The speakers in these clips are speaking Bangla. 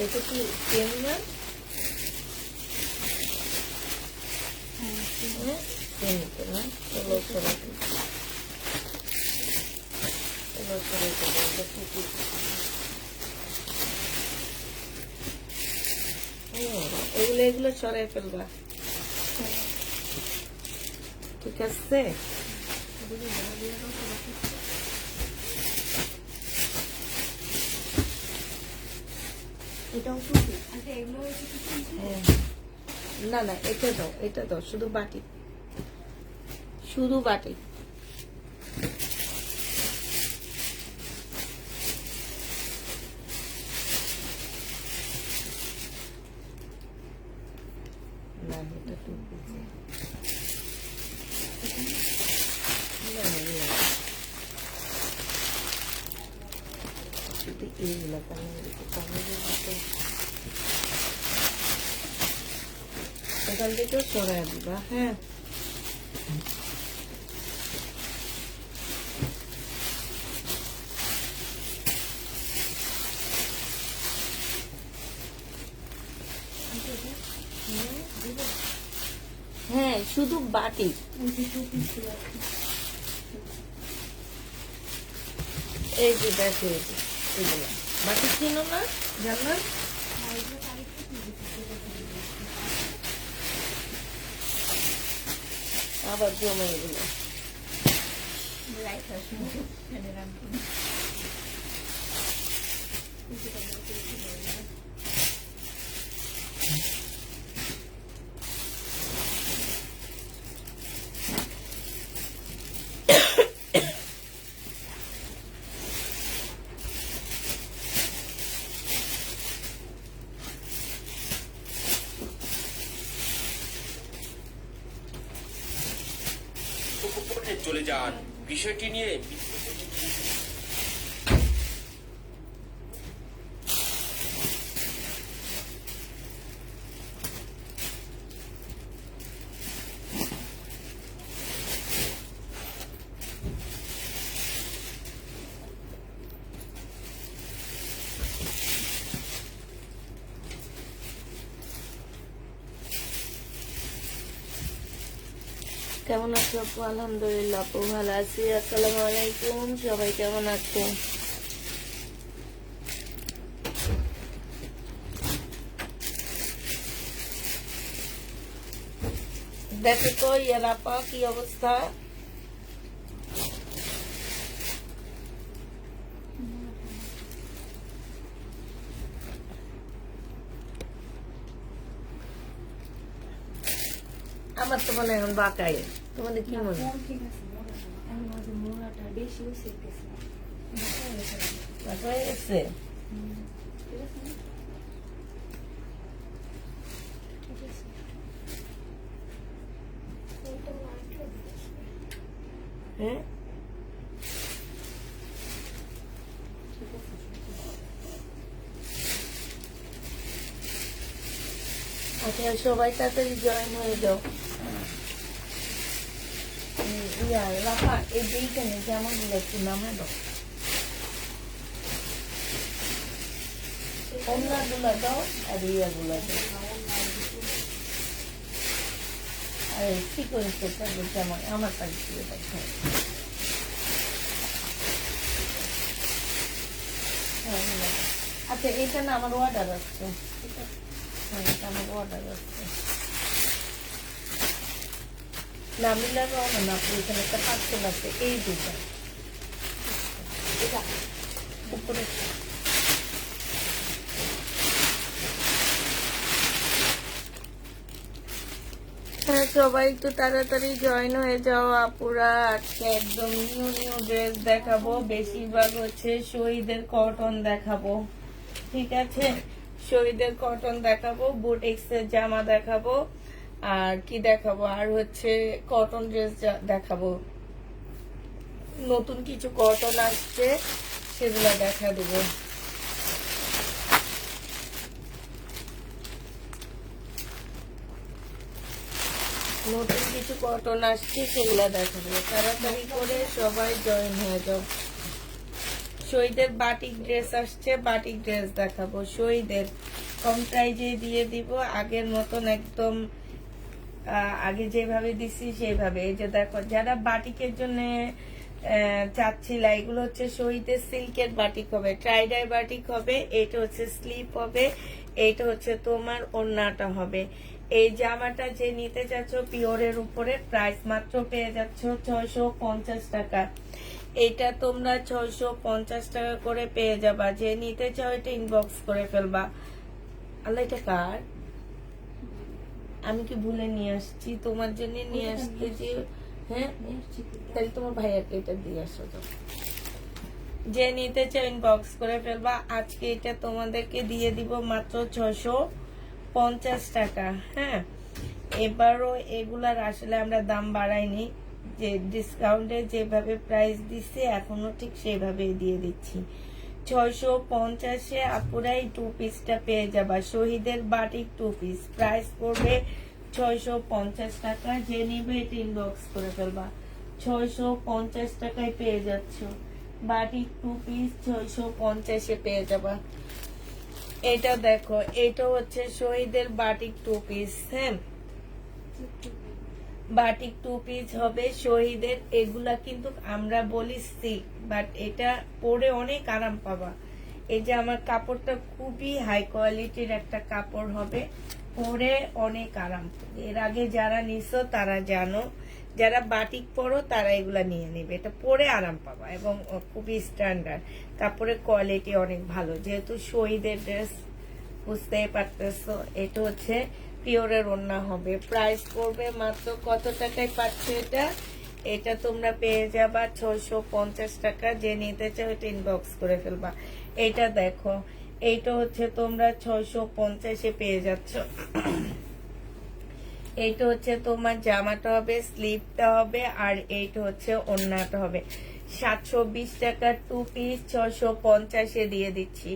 এটা কি চেন না? চেন তো না, চলো সরাতে এগুলো সরাই ফেলবা, ঠিক আছে? না না, এটা দাও শুধু বাটি, শুধু বাটি। না এটা টুপি, শুধু এইগুলো এখান থেকেও সরাই দিবা। হ্যাঁ, হ্যাঁ শুধু বাটি। এই যে দেখো, এগুলো বাটি চিনো না, জানো? আবার জমে এগুলো চলে যান। বিষয়টি নিয়ে কেমন আছো আপু? আলহামদুলিল্লাহ আপু ভালো আছি। আসসালামু আলাইকুম, সবাই কেমন আছো? দেখো তো ইয়ার আপা কি অবস্থা? আমার তো মনে হয় এখন বাঁকাই, তোমাদের কি মনে হয়? বাঁকা হয়ে গেছে? হ্যাঁ, আচ্ছা সবাই তাড়াতাড়ি জয়েন হয়ে যাও। রাফা এই এইখানে যেমন গুলো একটু নামে দাও, অন্যগুলো দাও আর ইয়াগুলো দাও। আর সিকোয়েন্সে থাকবে যেমন আমার কাছে দিয়ে দেখো। আচ্ছা এটা না আমার অর্ডার আসছে, ঠিক আছে? হ্যাঁ এটা আমার অর্ডার আসছে। না মিলার রওনা না, আপনি এখানে একটা পার্সেল আছে, এই দুটা এটা উপরে। হ্যাঁ সবাই একটু তাড়াতাড়ি জয়েন হয়ে যাও আপুরা। আজকে একদম নিউ নিউ ড্রেস দেখাবো, বেশিরভাগ হচ্ছে শহীদের কটন দেখাবো, ঠিক আছে? শহীদের কটন দেখাবো, বুটিক্সের জামা দেখাবো, আর কি দেখাবো, আর হচ্ছে কটন ড্রেস দেখাবো। নতুন কিছু কটন আসছে সেগুলো দেখা দেবো। নতুন কিছু কটন আসছে সেগুলো দেখাবো, তাড়াতাড়ি করে সবাই জয়েন হয়ে যাও। শহীদের বাটিক ড্রেস আসছে, বাটিক ড্রেস দেখাবো শহীদের। কম প্রাইজে দিয়ে দিব, আগের মতন একদম আগে যেভাবে দিছি সেভাবে। এই যে দেখো, যারা বাটিকের জন্য চাচ্ছিলা, এগুলো হচ্ছে শহীদের সিল্কের বাটিক হবে, ট্রাইডাই বাটিক হবে, এটা হচ্ছে স্লিপ হবে, এইটা হচ্ছে তোমার ওড়নাটা হবে। এই জামাটা যে নিতে চাচ্ছ পিওরের উপরে, প্রাইস মাত্র পেয়ে যাচ্ছ 650 টাকা। এটা তোমরা 650 টাকা করে পেয়ে যাবা। যে নিতে চাও এটা ইনবক্স করে ফেলবা। আল্লাহ, এটা কার? আমি কি ভুলে নিয়ে আসছি তোমার জন্য? নিয়ে আসতে যে, হ্যাঁ, তাহলে তোমার ভাইয়াকে এটা দিয়ে আসো তো। যে নিতে চাও ইনবক্স করে ফেলবা। আজকে এটা তোমাদেরকে দিয়ে দিব মাত্র 650 টাকা। হ্যাঁ, এবারও এগুলার আসলে আমরা দাম বাড়াইনি, যে ডিসকাউন্টে যেভাবে প্রাইস দিচ্ছে এখনো ঠিক সেভাবেই দিয়ে দিচ্ছি। 650-এ আপুরাই 2 পিসটা পেয়ে যাবা, শহীদের বাটিক 2 পিস, প্রাইস পড়বে 650 টাকা। যে নিবে এটা ইনবক্স করে ফেলবা। 650 টাকায় পেয়ে যাচ্ছ বাটিক 2 পিস, 650-এ পেয়ে যাবা। এটা দেখো, এটা হচ্ছে শহীদের বাটিক 2 পিস। হ্যাঁ, বাটিক 2 পিস হবে শহীদের। এগুলা কিন্তু আমরা বলি সিল্ক, বাট এটা পরে অনেক আরাম পাবা। এই যে আমার কাপড়টা খুবই হাই কোয়ালিটির একটা কাপড় হবে, পরে অনেক আরাম। এর আগে যারা নিছো তারা জানো, যারা বাটিক পরো তারা এগুলা নিয়ে নেবে, এটা পরে আরাম পাবা এবং খুবই স্ট্যান্ডার্ড। কাপড়ের কোয়ালিটি অনেক ভালো, যেহেতু শহীদের ড্রেস বুঝতেই পারতেছো। এটা হচ্ছে পিওরের ওড়না হবে, প্রাইস পড়বে মাত্র কত টাকায় পাচ্ছ এটা? এটা তোমরা পেয়ে যাবা 650 টাকা। যে নিতে চাও এটা ইনবক্স করে ফেলবা। এটা দেখো, এইটা হচ্ছে তোমরা 650-এ পেয়ে যাচ্ছ। এইটা হচ্ছে তোমার জামাটা হবে, স্লিপটা হবে, আর এইটা হচ্ছে ওড়নাটা হবে। 720 টাকার 2 পিস 650-এ দিয়ে দিচ্ছি।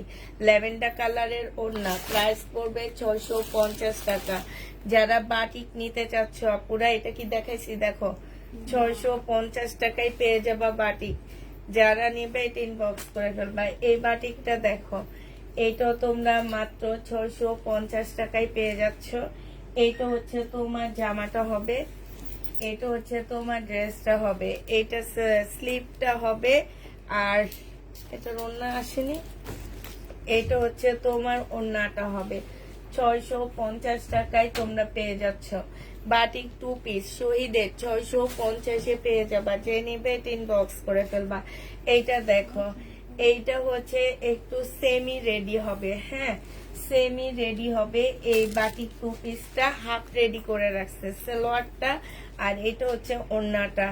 ল্যাভেন্ডার কালারের ওড়না, প্রাইস পড়বে 650 টাকা। যারা বাটিক নিতে চাচ্ছ আপুরা, এটা কি দেখাইছি? দেখো, 650 টাকায় পেয়ে যাবা বাটিক। যারা নিবে এটা ইনবক্স করে ফেলবা। এই বাটিকটা দেখো, এইটাও তোমরা মাত্র 650 টাকায় পেয়ে যাচ্ছ। এইটা হচ্ছে তোমার জামাটা হবে, এটা হচ্ছে তোমার ড্রেসটা হবে, এটা স্লিপটা হবে, আর এটার ওড়না আসেনি, এটা হচ্ছে তোমার ওড়নাটা হবে। 650 টাকায় তোমরা পেয়ে যাচ্ছ বাটিক 2 পিস শহীদের, 650-এ পেয়ে যাবা। যে নিবে ইনবক্স করে ফেলবা। এইটা দেখো, এইটা হচ্ছে একটু সেমি রেডি হবে। হ্যাঁ, সেমি রেডি হবে। এই বাটিক 2 পিসটা হাফ রেডি করে রাখছে, সালোয়ারটা, আর এটা হচ্ছে ওড়নাটা।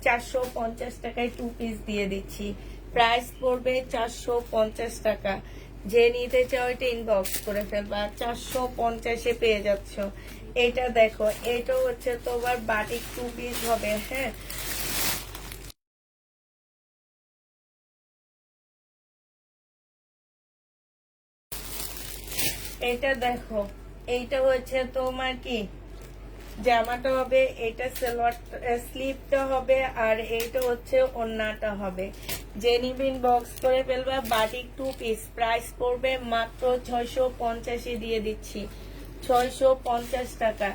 450 টাকায় 2 পিস দিয়ে দিচ্ছি, প্রাইস পড়বে 450 টাকা। যে নিতে চাও এটা ইনবক্স করে ফেলবা। 450-এ পেয়ে যাচ্ছ। এটা দেখো, এটা হচ্ছে তোমার বাটিক 2 পিস হবে। হ্যাঁ, এটা দেখো, এইটা হচ্ছে তোমার কি জামাটা হবে, এটা সালোয়ার স্লিপটা হবে, আর এইটা হচ্ছে ওড়নাটা হবে। যে নিবেন বক্স করে ফেলবা। বাটিক 2 পিস, প্রাইস পড়বে মাত্র 650-এ দিয়ে দিচ্ছি, 650 টাকা।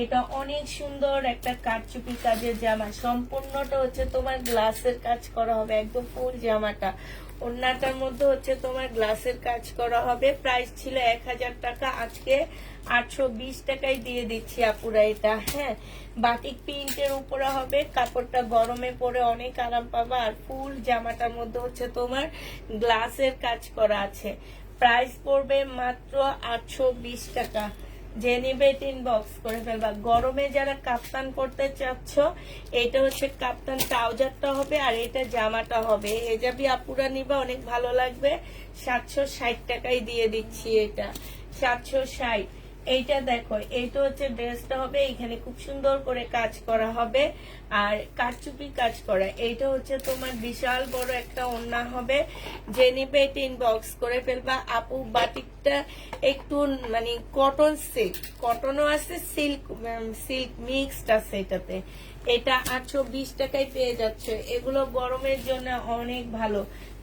এটা অনেক সুন্দর একটা কারচুপি কাজের জামা, সম্পূর্ণটা হচ্ছে তোমার গ্লাসের কাজ করা হবে, একদম ফুল জামাটা। ওড়নাটার মধ্যে হচ্ছে তোমার গ্লাসের কাজ করা হবে। প্রাইস ছিল 1000 টাকা, আজকে 820 টাকায় দিয়ে দিচ্ছি আপুরা এটা। হ্যাঁ, বাটিক প্রিন্টের উপরে হবে, কাপড়টা গরমে পরে অনেক আরাম পাবা। আর ফুল জামাটার মধ্যে হচ্ছে তোমার গ্লাসের কাজ করা আছে। প্রাইস পড়বে মাত্র 820 টাকা। যে নিবে ইনবক্স করে ফেলবা। গরমে যারা কাপ্তান করতে চাচ্ছ, এটা হচ্ছে কাপ্তান ট্রাউজারটা হবে, আর এটা জামাটা হবে। হেজাবি আপুরা নিবা, অনেক ভালো লাগবে। 760 টাকায় দিয়ে দিচ্ছি এটা, 760। এইটা দেখো, এইটা হচ্ছে ড্রেসটা হবে, এখানে খুব সুন্দর করে কাজ করা হবে, আর কারচুপি কাজ করা। এইটা হচ্ছে তোমার বিশাল বড় একটা ওড়না হবে। যে নিবে এটা ইনবক্স করে ফেলবা। আপু, বাটিকটা একটু মানে কটন সিল্ক, কটনও আছে, সিল্ক সিল্ক মিক্সড আছে এটাতে। এটা 820 টাকায় পেয়ে যাচ্ছে। এগুলো গরমের জন্য অনেক ভালো।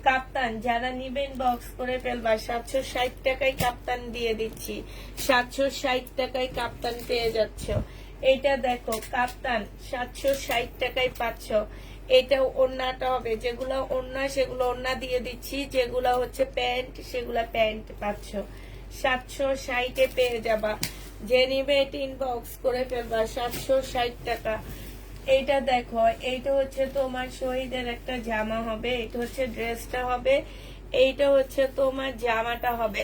কাপ্তান যারা নিবেন বক্স করে ফেলবা। 760 টাকায় কাপ্তান দিয়ে দিচ্ছি, 760 টাকায় কাপ্তান পেয়ে যাচ্ছ। এটা দেখো কাপ্তান 760 টাকায় পাচ্ছ। এটা ওড়নাটা হবে, যেগুলো ওড়না সেগুলো ওড়না দিয়ে দিচ্ছি, যেগুলো হচ্ছে প্যান্ট সেগুলা প্যান্ট পাচ্ছ। 760 পেয়ে যাবা। যে নিবে এটা ইনবক্স করে ফেলবা, 760 টাকা। এইটা দেখো, এইটা হচ্ছে তোমার শহীদের একটা জামা হবে, এটা হচ্ছে ড্রেসটা হবে, এইটা হচ্ছে তোমার জামাটা হবে।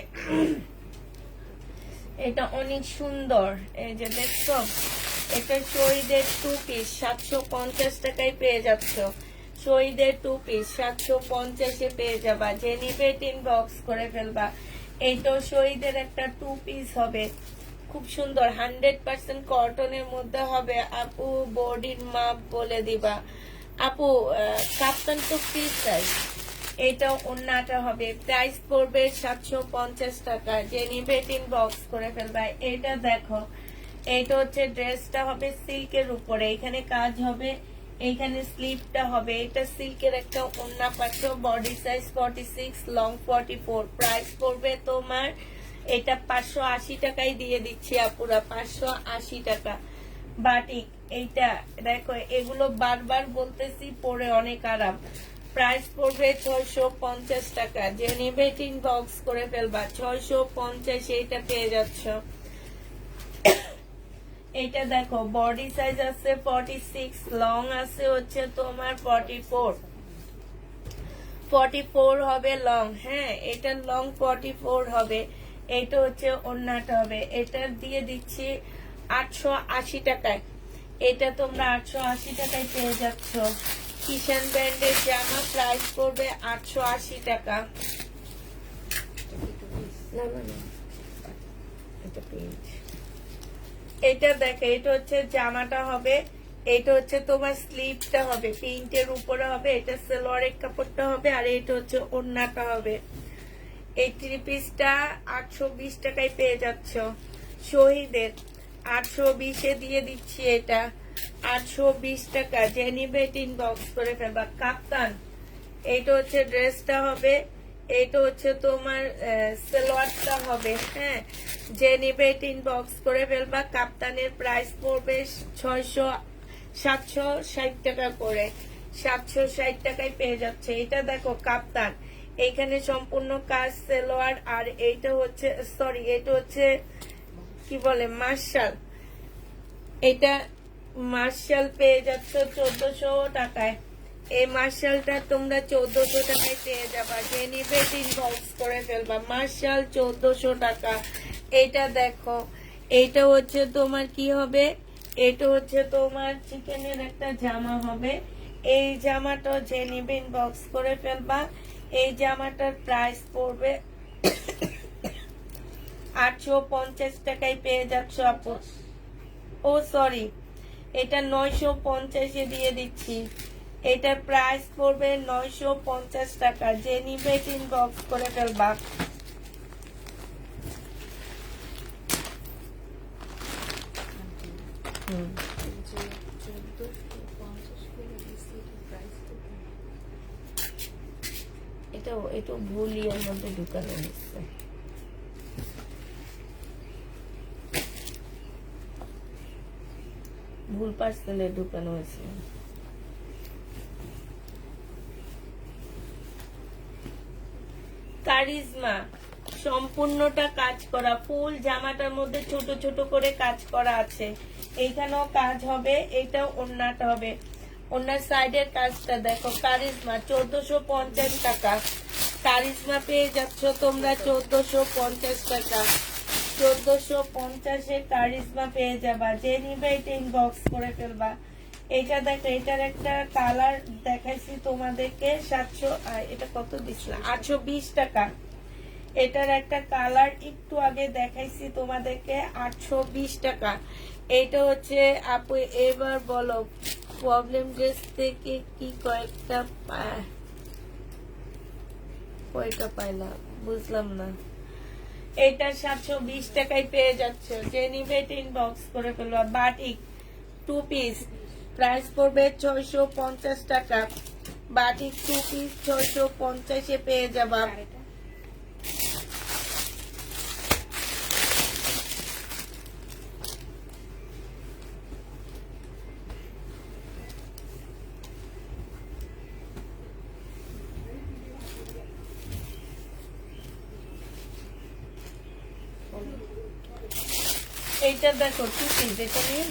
এটা অনেক সুন্দর, এই যে দেখছো, এটা শহীদের 2 পিস 750 টাকায় পেয়ে যাচ্ছ। শহীদের 2 পিস 750-এ পেয়ে যাবা। যে নিবে ইনবক্স করে ফেলবা। এইটাও শহীদের একটা 2 পিস হবে, খুব সুন্দর, 100% কটনের মধ্যে হবে। আপু বডির মাপ বলে দিবা। আপু কাপ্তান তো ফ্রি সাইজ। এটা ওন্নাটা হবে, প্রাইস পড়বে 750 টাকা। যে নিবে ইনবক্স করে ফেলবা। এটা দেখো, এটা হচ্ছে ড্রেসটা হবে সিল্কের উপরে, এখানে কাজ হবে, এইখানে স্লিভটা হবে। এটা সিল্কের একটা ওন্না পাচ্ছ, বডি সাইজ 46, লং 44। প্রাইস পড়বে তোমার এটা 580 টাকায় দিয়ে দিচ্ছি আপুরা, 580 টাকা। বাটিক এইটা দেখো, এগুলো বারবার বলতেছি, পরে অনেক আরাম। প্রাইস পড়বে 650 টাকা। যে নেবে ইনবক্স করে ফেলবা, 650 এইটা পেয়ে যাচ্ছ। এটা দেখো বডি সাইজ আছে 46, লং আছে হচ্ছে তোমার 44 হবে লং। হ্যাঁ, এটা লং 44 হবে। এটা হচ্ছে ওড়নাটা হবে, এটা দিয়ে দিচ্ছি 880 টাকায়। এটা তোমরা 880 টাকায় পেয়ে যাচ্ছ। কিষান ব্র্যান্ডের জামা, প্রাইস পড়বে 880 টাকা। না না না, এটা পেজ। এটা দেখো, এটা হচ্ছে জামাটা হবে, এটা হচ্ছে তোমার স্লিভটা হবে, প্রিন্টের উপরে হবে, এটা সালোয়ারের কাপড়টা হবে, আর এটা হচ্ছে ওড়নাটা হবে। এই 3 পিসটা 820 টাকায় পেয়ে যাচ্ছ। শহীদের 820-এ দিয়ে দিচ্ছি, এটা 820 টাকা। যে নিবে ইনবক্স করে ফেলবা। কাপ্তান, এইটা হচ্ছে ড্রেসটা হবে, এটা হচ্ছে তোমার সালোয়ারটা হবে। হ্যাঁ, যে নিবে ইনবক্স করে ফেলবা। কাপ্তানের প্রাইস পড়বে 760 টাকা করে, 760 টাকায় পেয়ে যাচ্ছে। এটা দেখো কাপ্তান, এইখানে সম্পূর্ণ কাজ সালোয়ার, আর এইটা হচ্ছে সরি, এটা হচ্ছে কি বলে মার্শাল। এটা মার্শাল পেয়ে যাচ্ছ 1400 টাকায়। এই মার্শালটা তোমরা 1400 টাকায় পেয়ে যাবা। যে নিবে ইনবক্স করে ফেলবা। মার্শাল 1400 টাকা। এটা দেখো, এইটা হচ্ছে তোমার কি হবে, এটা হচ্ছে তোমার চিকেনের একটা জামা হবে। এই জামাটা যে নিবে ইনবক্স করে ফেলবা। এই জামাটার প্রাইস পড়বে 850 টাকায় পেয়ে যাচ্ছ আপু। ও সরি, এটা 950-এ দিয়ে দিচ্ছি। এটার প্রাইস পড়বে 950 টাকা। যে নিবে ইনবক্স করে ফেলবা। এটাও একটু ভুলি এর মধ্যে ঢুকানো নিচ্ছে। ভুল পার্সেলে ঢুকানো হয়েছে। কারিজমা সম্পূর্ণটা কাজ করা, ফুল জামাটার মধ্যে ছোট ছোট করে কাজ করা আছে। এইখানেও কাজ হবে, এটাও ওড়নাটা হবে। ওড়নার সাইডের কাজটা দেখো। কারিজমা 1450 টাকা। কারিজমা পেয়ে যাচ্ছ তোমরা 1450 টাকা। 1450-এ কারিজমা পেয়ে যাবা। যে নিবে এটা ইনবক্স করে ফেলবা। এটা দেখো, এটার একটা কালার দেখাইছি তোমাদেরকে 700, এটা কত দিছিলাম, 820 টাকা। এটার একটা কালার একটু আগে দেখাইছি তোমাদেরকে, 820 টাকা। এটা হচ্ছে আপু এবার বলো, প্রবলেম ড্রেস থেকে কি কয়টা পাইলা, বুঝলাম না। এটা 720 টাকায় পেয়ে যাচ্ছে। যে নিবে ইনবক্স করে ফেলবা। বাটিক 2 পিস প্রাইস পড়বে 650 টাকা। বাটিক 2 পিস 650 পেয়ে যাবা। এইটা দেখো 2 পিস, এটা নিয়ে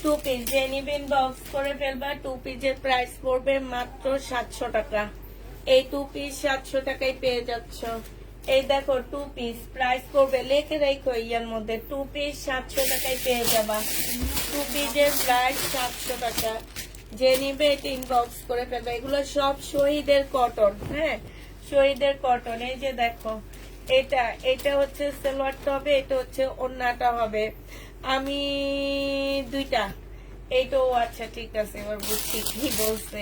2 পিস যে নিবেন বক্স করে ফেলবা। 2 পিসের প্রাইস পড়বে মাত্র 700 টাকা। এই 2 পিস 700 টাকায় পেয়ে যাচ্ছ। এই দেখো 2 পিস প্রাইস পড়বে, লেখে রাখো ইয়ার মধ্যে, 2 পিস 700 টাকায় পেয়ে যাবা। 2 পিসের প্রাইস 700 টাকা। যে নিবে এটা ইনবক্স করে ফেলবে। এগুলো সব শহীদের কটন, হ্যাঁ শহীদের কটন। এই যে দেখো এটা হচ্ছে সালোয়ারটা হবে, এটা হচ্ছে ওড়নাটা হবে। আমি দুইটা, এইটাও আচ্ছা ঠিক আছে, এবার বুঝছি কি বলছে।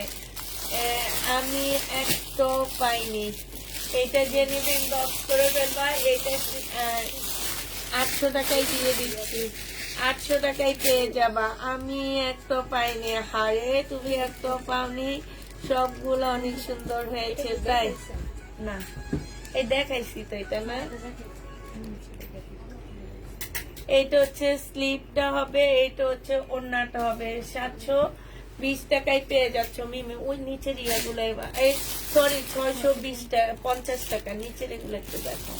আমি একটা পাইনি। এটা যে নিবেন বক্স করে ফেলবা। এটা 800 টাকায় দিয়ে দিচ্ছি, 800 টাকায় পেয়ে যাবা। আমি একটা পাইনি। হারে তুমি একটা পাওনি, সবগুলো অনেক সুন্দর হয়েছে তাই না? এই দেখাইছি তো, এটা না, এইটা হচ্ছে স্লিপটা হবে, এইটা হচ্ছে ওড়নাটা হবে। 720 টাকায় পেয়ে যাচ্ছ মিমি। ওই নিচের ইয়াগুলো এই সরি 650 টাকা। নিচের এগুলো একটু দেখো,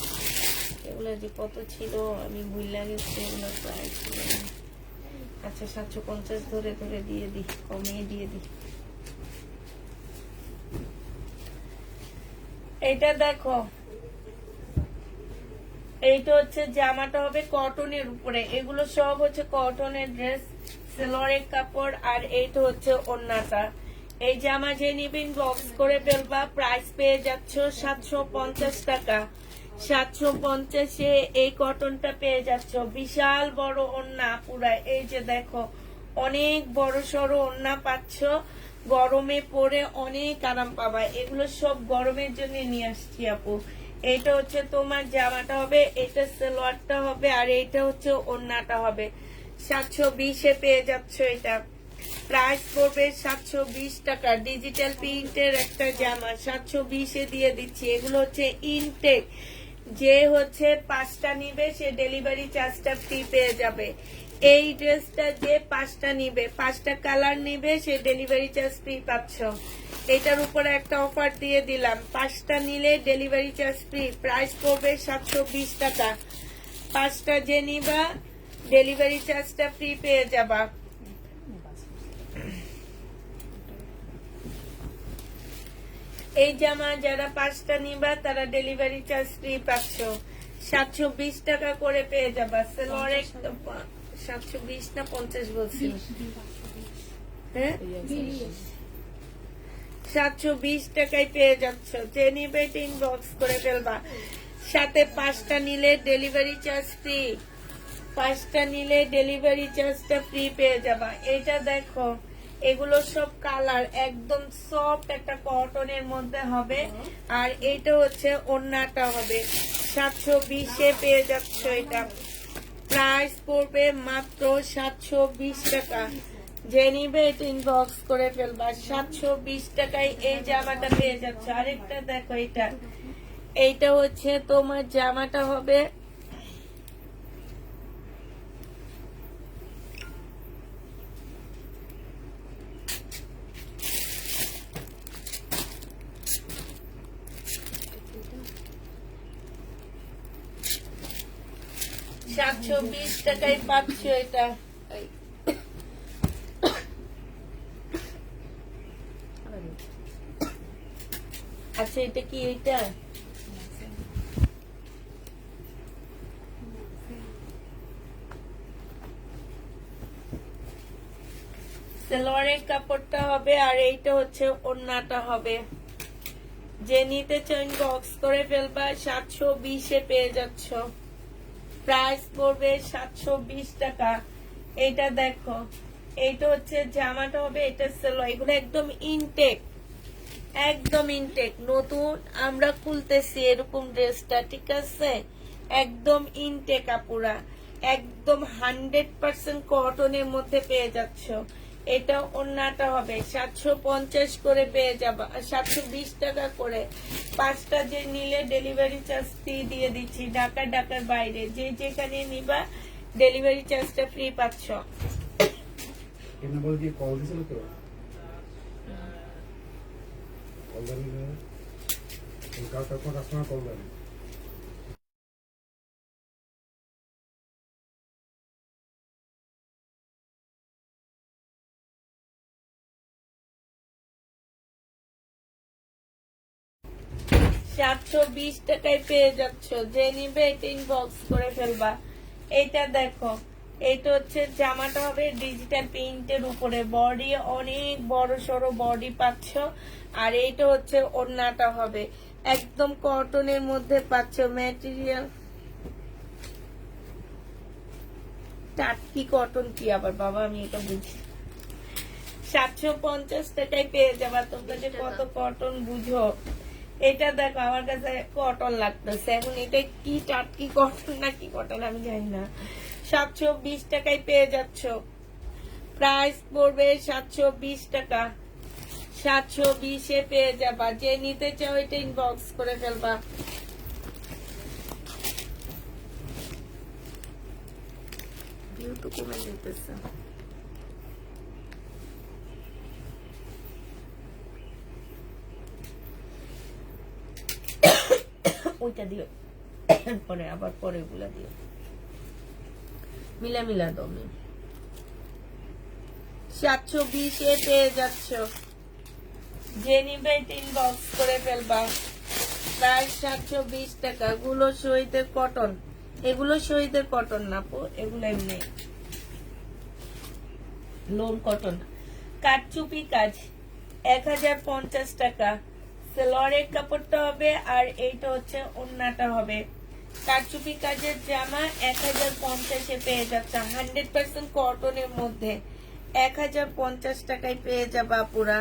এগুলো যে কত ছিল আমি ভুলে গেছি, এগুলো প্রায় ছিল। আচ্ছা 750 ধরে ধরে দিয়ে দিই, কমিয়ে দিয়ে দিই। এইটা দেখো, এইটা হচ্ছে জামাটা হবে কটনের উপরে। এগুলো সব হচ্ছে কটনের ড্রেস, সেলোয়ারের কাপড়। আর এইটা হচ্ছে ওড়নাটা। এই জামা যে নিবেন বক্স করে ফেলবা। প্রাইস পেয়ে যাচ্ছ 750 টাকা। 750-এ এই কটনটা পেয়ে যাচ্ছ। বিশাল বড় ওড়না পুরা। এই যে দেখো অনেক বড় সড়ো ওড়না পাচ্ছ। গরমে পরে অনেক আরাম পাবা। এগুলো সব গরমের জন্য নিয়ে আসছি আপু। এইটা হচ্ছে তোমার জামাটা হবে, এটা সালোয়ারটা হবে, আর এইটা হচ্ছে ওড়নাটা হবে। 720-এ পেয়ে যাচ্ছ। এটা প্রাইস পড়বে 720 টাকা। ডিজিটাল প্রিন্টের একটা জামা 720-এ দিয়ে দিচ্ছি। এগুলো হচ্ছে ইনটেক। যে হচ্ছে 5টা নিবে সে ডেলিভারি চার্জটা ফ্রি পেয়ে যাবে। এই ড্রেসটা যে 5টা নিবে, 5টা কালার নিবে, সে ডেলিভারি চার্জ ফ্রি পাচ্ছ। এটার উপরে একটা অফার দিয়ে দিলাম, 5টা নিলে ডেলিভারি চার্জ ফ্রি। প্রাইস পড়বে 720 টাকা। 5টা যে নিবা ডেলিভারি চার্জটা ফ্রি পেয়ে যাবা। এই জামা যারা 5টা নিবা তারা ডেলিভারি চার্জ ফ্রি পাচ্ছ। 720 টাকা করে পেয়ে যাবা। সেলোয়ারে 720 না 50 বলছি, হ্যাঁ 720 টাকায় পেয়ে যাচ্ছ। যে নিবে ইনবক্স করে ফেলবা। সাথে 5টা নিলে ডেলিভারি চার্জ ফ্রি। 5টা নিলে ডেলিভারি চার্জটা ফ্রি পেয়ে যাবা। এটা দেখো এগুলো সব কালার, একদম সফট একটা কটনের মধ্যে হবে। আর এইটা হচ্ছে ওড়নাটা হবে। 720-এ পেয়ে যাচ্ছ। এটা প্রাইস পড়বে মাত্র 720 টাকা। যে নিবে এটা ইনবক্স করে ফেলবা। 720 টাকায় এই জামাটা পেয়ে যাচ্ছ। আরেকটা দেখো, এইটা হচ্ছে তোমার জামাটা হবে, $720 টাকায় পাচ্ছ এটা। আচ্ছা এটা কি এইটা? সালোয়ারের কাপড়টা হবে, আর এইটা হচ্ছে ওড়নাটা হবে। যে নিতে চান বক্স করে ফেলবা। 720-এ পেয়ে যাচ্ছ। প্রাইস পড়বে 720 টাকা। এটা দেখো, এইটা হচ্ছে জামাটা হবে, এটা সালোয়ার। এগুলো একদম ইনটেক, একদম ইনটেক, নতুন আমরা খুলতেছি এরকম ড্রেসটা, ঠিক আছে? একদম ইনটেক আপুরা, একদম 100% কটনের মধ্যে পেয়ে যাচ্ছ। এটা ওড়নাটা হবে 750 করে পেয়ে যাবা, 720 টাকা করে। 5টা যে নিলে ডেলিভারি চার্জ ফ্রি দিয়ে দিচ্ছি, ঢাকার বাইরে যে যেখানে নিবা ডেলিভারি চার্জটা ফ্রি পাচ্ছ। এমনি বলে কি কল দিছিল তো কল দেন কাস্টমার কল দেন। সাতশো 20 টাকায় পেয়ে যাচ্ছ, যে নিবে এটা ইনবক্স করে ফেলবা। এটা দেখো, এটা হচ্ছে জামাটা হবে ডিজিটাল প্রিন্টের উপরে, বডি অনেক বড় সড়ো বডি পাচ্ছ। আর এইটা হচ্ছে ওড়নাটা হবে একদম কটনের মধ্যে পাচ্ছ। ম্যাটেরিয়াল টাটকি কটন কি আবার বাবা, আমি এটা বুঝি। 750 টাকায় পেয়ে যাবা, তোমরা যে কত কটন বুঝো। এটা দেখো আমার কাছে কটন লাগতেছে এখন, এটা কি টাটকি কটন না কি কটন আমি জানি না। 720 টাকায় পেয়ে যাচ্ছ, প্রাইস পড়বে 720 টাকা। 720-এ পেয়ে যাবা, যে নিতে চাও এটা ইনবক্স করে ফেলবা। ভিউটু কমে যেতেছে। ওইটা দিও, পরে আবার পরে ওগুলা দিও, মিলা দমে। 720-এ পেয়ে যাচ্ছ, যে নিবে ইনবক্স করে ফেলবা। প্রাইস 720 টাকা। গুলো শহীদের কটন, এগুলো শহীদের কটন না পো, এগুলো এমনি লোন কটন। কাটচুপি কাজ 1050 টাকা। সেলোয়ারের কাপড়টা হবে আর এইটা হচ্ছে ওড়নাটা হবে। কারচুপি কাজের জামা 1050-এ পেয়ে যাচ্ছে, 100% কটনের মধ্যে 1050 টাকায় পেয়ে যাবা পুরা।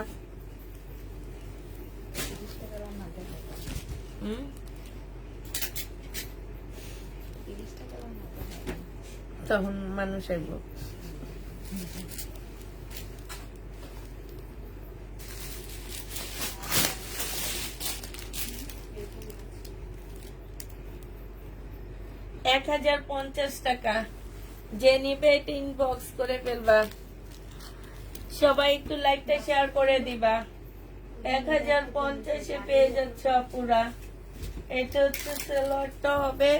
তখন মানুষ এগুলো টাকা। যে নিবে এটা ইনবক্স করে ফেলবা। সবাই একটু লাইকটা শেয়ার করে দিবা। 1050-এ পেয়ে যাচ্ছ পুরা। এটা হচ্ছে সেলোয়ারটা হবে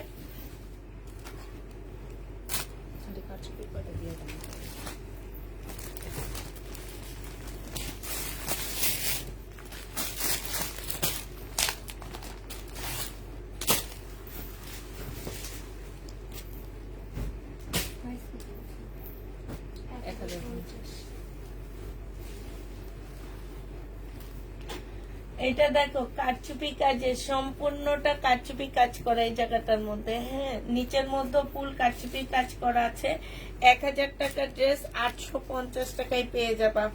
এটা দেখো কারচুপি কাজে, সম্পূর্ণটা কারচুপি কাজ করা এই জায়গাটার মধ্যে। হ্যাঁ, নিচের মধ্যে ফুল কারচুপি কাজ করা আছে। 1000 টাকা ড্রেস 850 টাকায় পেয়ে যাবা।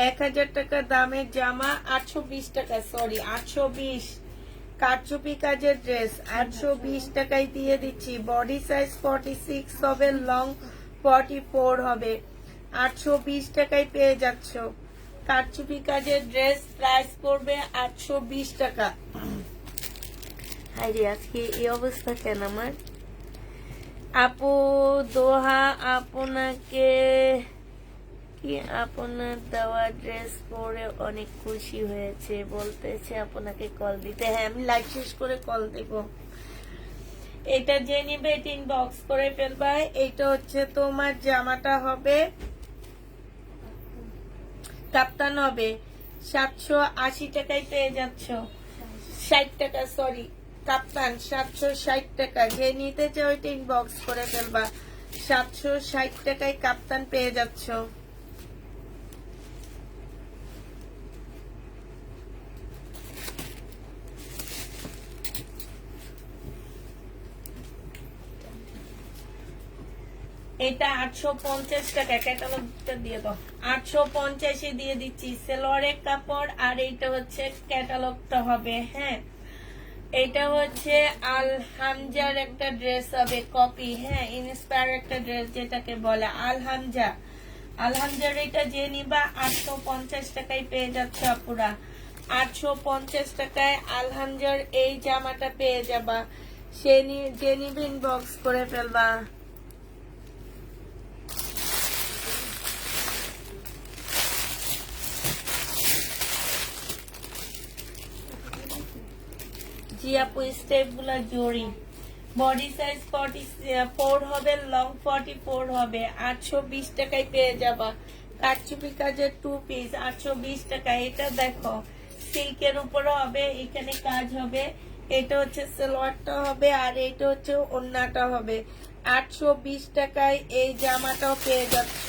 1000 টাকা দামের জামা 820 টাকা, সরি 820। কারচুপি কাজের ড্রেস 820 টাকায় দিয়ে দিচ্ছি। বডি সাইজ 46 হবে, লং 44 হবে। 820 টাকায় পেয়ে যাচ্ছ। কারচুপি কাজের ড্রেস প্রাইস পড়বে 820 টাকা। হাইরে আজকে এই অবস্থা কেন আমার। আপু দোহা আপনাকে, কি আপনার দেওয়া ড্রেস পরে অনেক খুশি হয়েছে, বলতেছে আপনাকে কল দিতে। হ্যাঁ, আমি লাইভ শেষ করে কল দেব। এটা যে নিবে এটা ইনবক্স করে ফেলবা। এইটা হচ্ছে তোমার জামাটা হবে কাপ্তান হবে 780 টাকায় পেয়ে যাচ্ছ। 60 টাকা, সরি কাপ্তান 760 টাকা। যে নিতে চাও ওইটা ইনবক্স করে ফেলবা। 760 টাকায় কাপ্তান পেয়ে যাচ্ছ। এটা 850 টাকা, ক্যাটালগটা দিয়ে দাও। 850-এ দিয়ে দিচ্ছি। সেলোয়ারের কাপড় আর এইটা হচ্ছে ক্যাটালগটা হবে। হ্যাঁ, এটা হচ্ছে আল হামজার একটা ড্রেস হবে, কপি। হ্যাঁ, ইন্সপায়ার একটা ড্রেস যেটাকে বলে আল হামজা। আলহামজার এটা যে নিবা 850 টাকায় পেয়ে যাচ্ছে আপুরা। 850 টাকায় আলহামজার এই জামাটা পেয়ে যাবা। যে নিবে ইনবক্স করে ফেলবা। জি আপু, স্টেপ গুলা জড়ি। বডি সাইজ 44 হবে, লং 44 হবে। 820 টাকায় পেয়ে যাবা। কারচুপি কাজের 2 পিস 820 টাকা। এটা দেখো সিল্কের উপরে হবে, এখানে কাজ হবে। এটা হচ্ছে সালোয়ারটা হবে আর এটা হচ্ছে ওড়নাটা হবে। 820 টাকায় এই জামাটাও পেয়ে যাচ্ছ।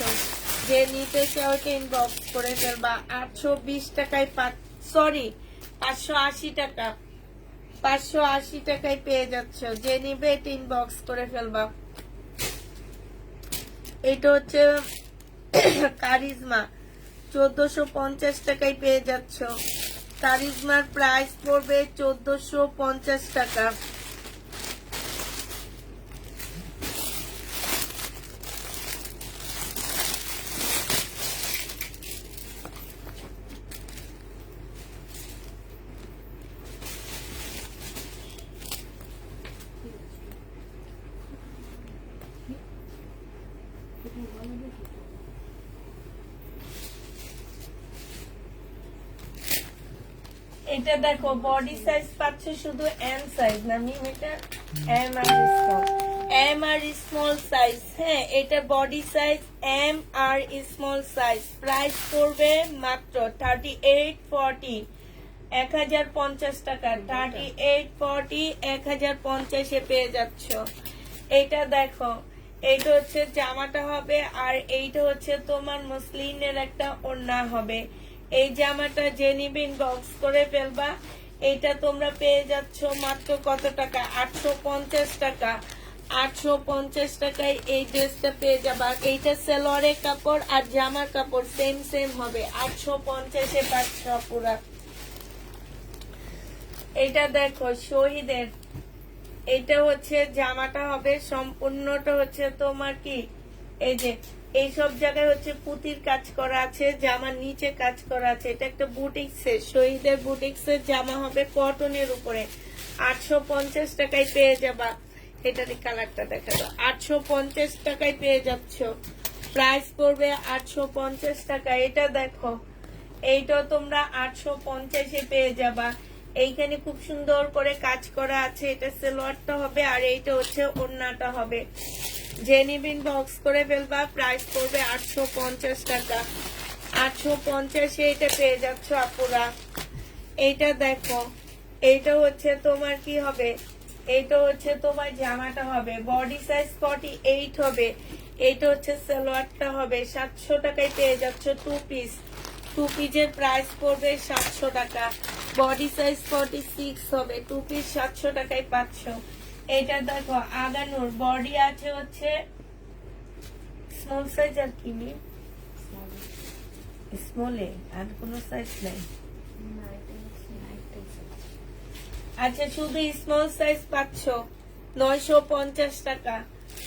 যে নিতে চাও ইনবক্স করে ফেলবা। 820 টাকায় 580 টাকা। 580 টাকায় পেয়ে যাচ্ছ। যে নিবে এটা ইনবক্স করে ফেলবা। এটা হচ্ছে কারিজমা, 1450 টাকায় পেয়ে যাচ্ছ। কারিজমার প্রাইস পড়বে 1450 টাকা। এটা দেখো বডি সাইজ পাচ্ছ শুধু এম সাইজ না metre, M R small, M R small size. হ্যাঁ, এটা body size M R small size. Price পড়বে মাত্র 3840, 1050 টাকা। 3840, 1050 পেয়ে যাচ্ছ। এটা দেখো, এইটা হচ্ছে জামাটা হবে আর এইটা হচ্ছে তোমার মসলিনের একটা ওড়না হবে। এই জামাটা যে নিবে ইনবক্স করে ফেলবা। এইটা তোমরা পেয়ে যাচ্ছ মাত্র কত টাকা? 850 টাকা। 850 টাকায় এই ড্রেসটা পেয়ে যাবা। এইটা সালোয়ারের কাপড় আর জামার কাপড় সেম হবে। 850 পাচ্ছ পুরা। এটা দেখো শহীদের, এটা হচ্ছে জামাটা হবে, সম্পূর্ণটা হচ্ছে তোমার কি এই যে এইসব জায়গায় হচ্ছে পুতির কাজ করা আছে, জামার নিচে কাজ করা আছে। এটা একটা বুটিক্সের, শহীদের বুটিক্সের জামা হবে কটনের উপরে। 850 টাকায় পেয়ে যাবা। এটার কালারটা দেখা দাও। 850 টাকায় পেয়ে যাচ্ছ। প্রাইস পড়বে 850 টাকা। এটা দেখো, এইটা তোমরা 850 পেয়ে যাবা। এইখানে খুব সুন্দর করে কাজ করা আছে। এটা সালোয়ারটা হবে আর এইটা হচ্ছে ওড়নাটা হবে। জেনিবিন বক্স করে ফেলবা। প্রাইস পড়বে 850 টাকা। 850 এটা পেয়ে যাচ্ছ আপুরা। এইটা দেখো, এইটা হচ্ছে তোমার কি হবে, এইটা হচ্ছে তোমার জামাটা হবে। বডি সাইজ 48 হবে। এইটা হচ্ছে সালোয়ারটা হবে। 700 টাকায় পেয়ে যাচ্ছ 2 পিস। 2 পিসের প্রাইস পড়বে 700 টাকা। বডি সাইজ 46 হবে। 2 পিস 700 টাকায় পাচ্ছ। এটা দেখো আগানোর বডি আছে হচ্ছে স্মল সাইজ আর কি স্মলে, আর কোনো সাইজ নাই। আচ্ছা, শুধু স্মল সাইজ পাচ্ছ 950 টাকা।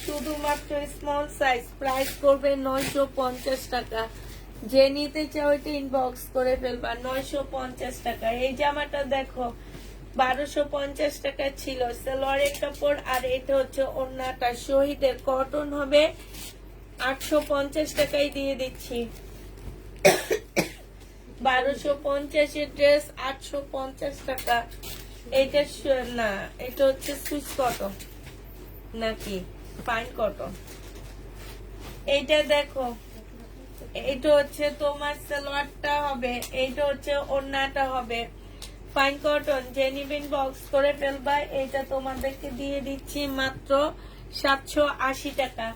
শুধুমাত্র স্মল সাইজ। প্রাইস করবে 950 টাকা। যে নিতে চাও এটা ইনবক্স করে ফেলবা। 950 টাকা। এই জামাটা দেখো 1250 টাকা ছিল। সালোয়ারের কাপড় আর এটা হচ্ছে ওড়নাটা। শহীদের কটন হবে। 850 টাকায় দিয়ে দিচ্ছি। 1250 ড্রেস 850 টাকা। এটা না, এটা হচ্ছে সুইচ কটন নাকি ফাইন কটন। এইটা দেখো, এটা হচ্ছে তোমার সালোয়ারটা হবে, এইটা হচ্ছে ওড়নাটা হবে। Fine cotton. জেনিবিন বক্স করে ফেলবা। এটা তোমাদেরকে দিয়ে দিচ্ছি মাত্র 780 টাকা।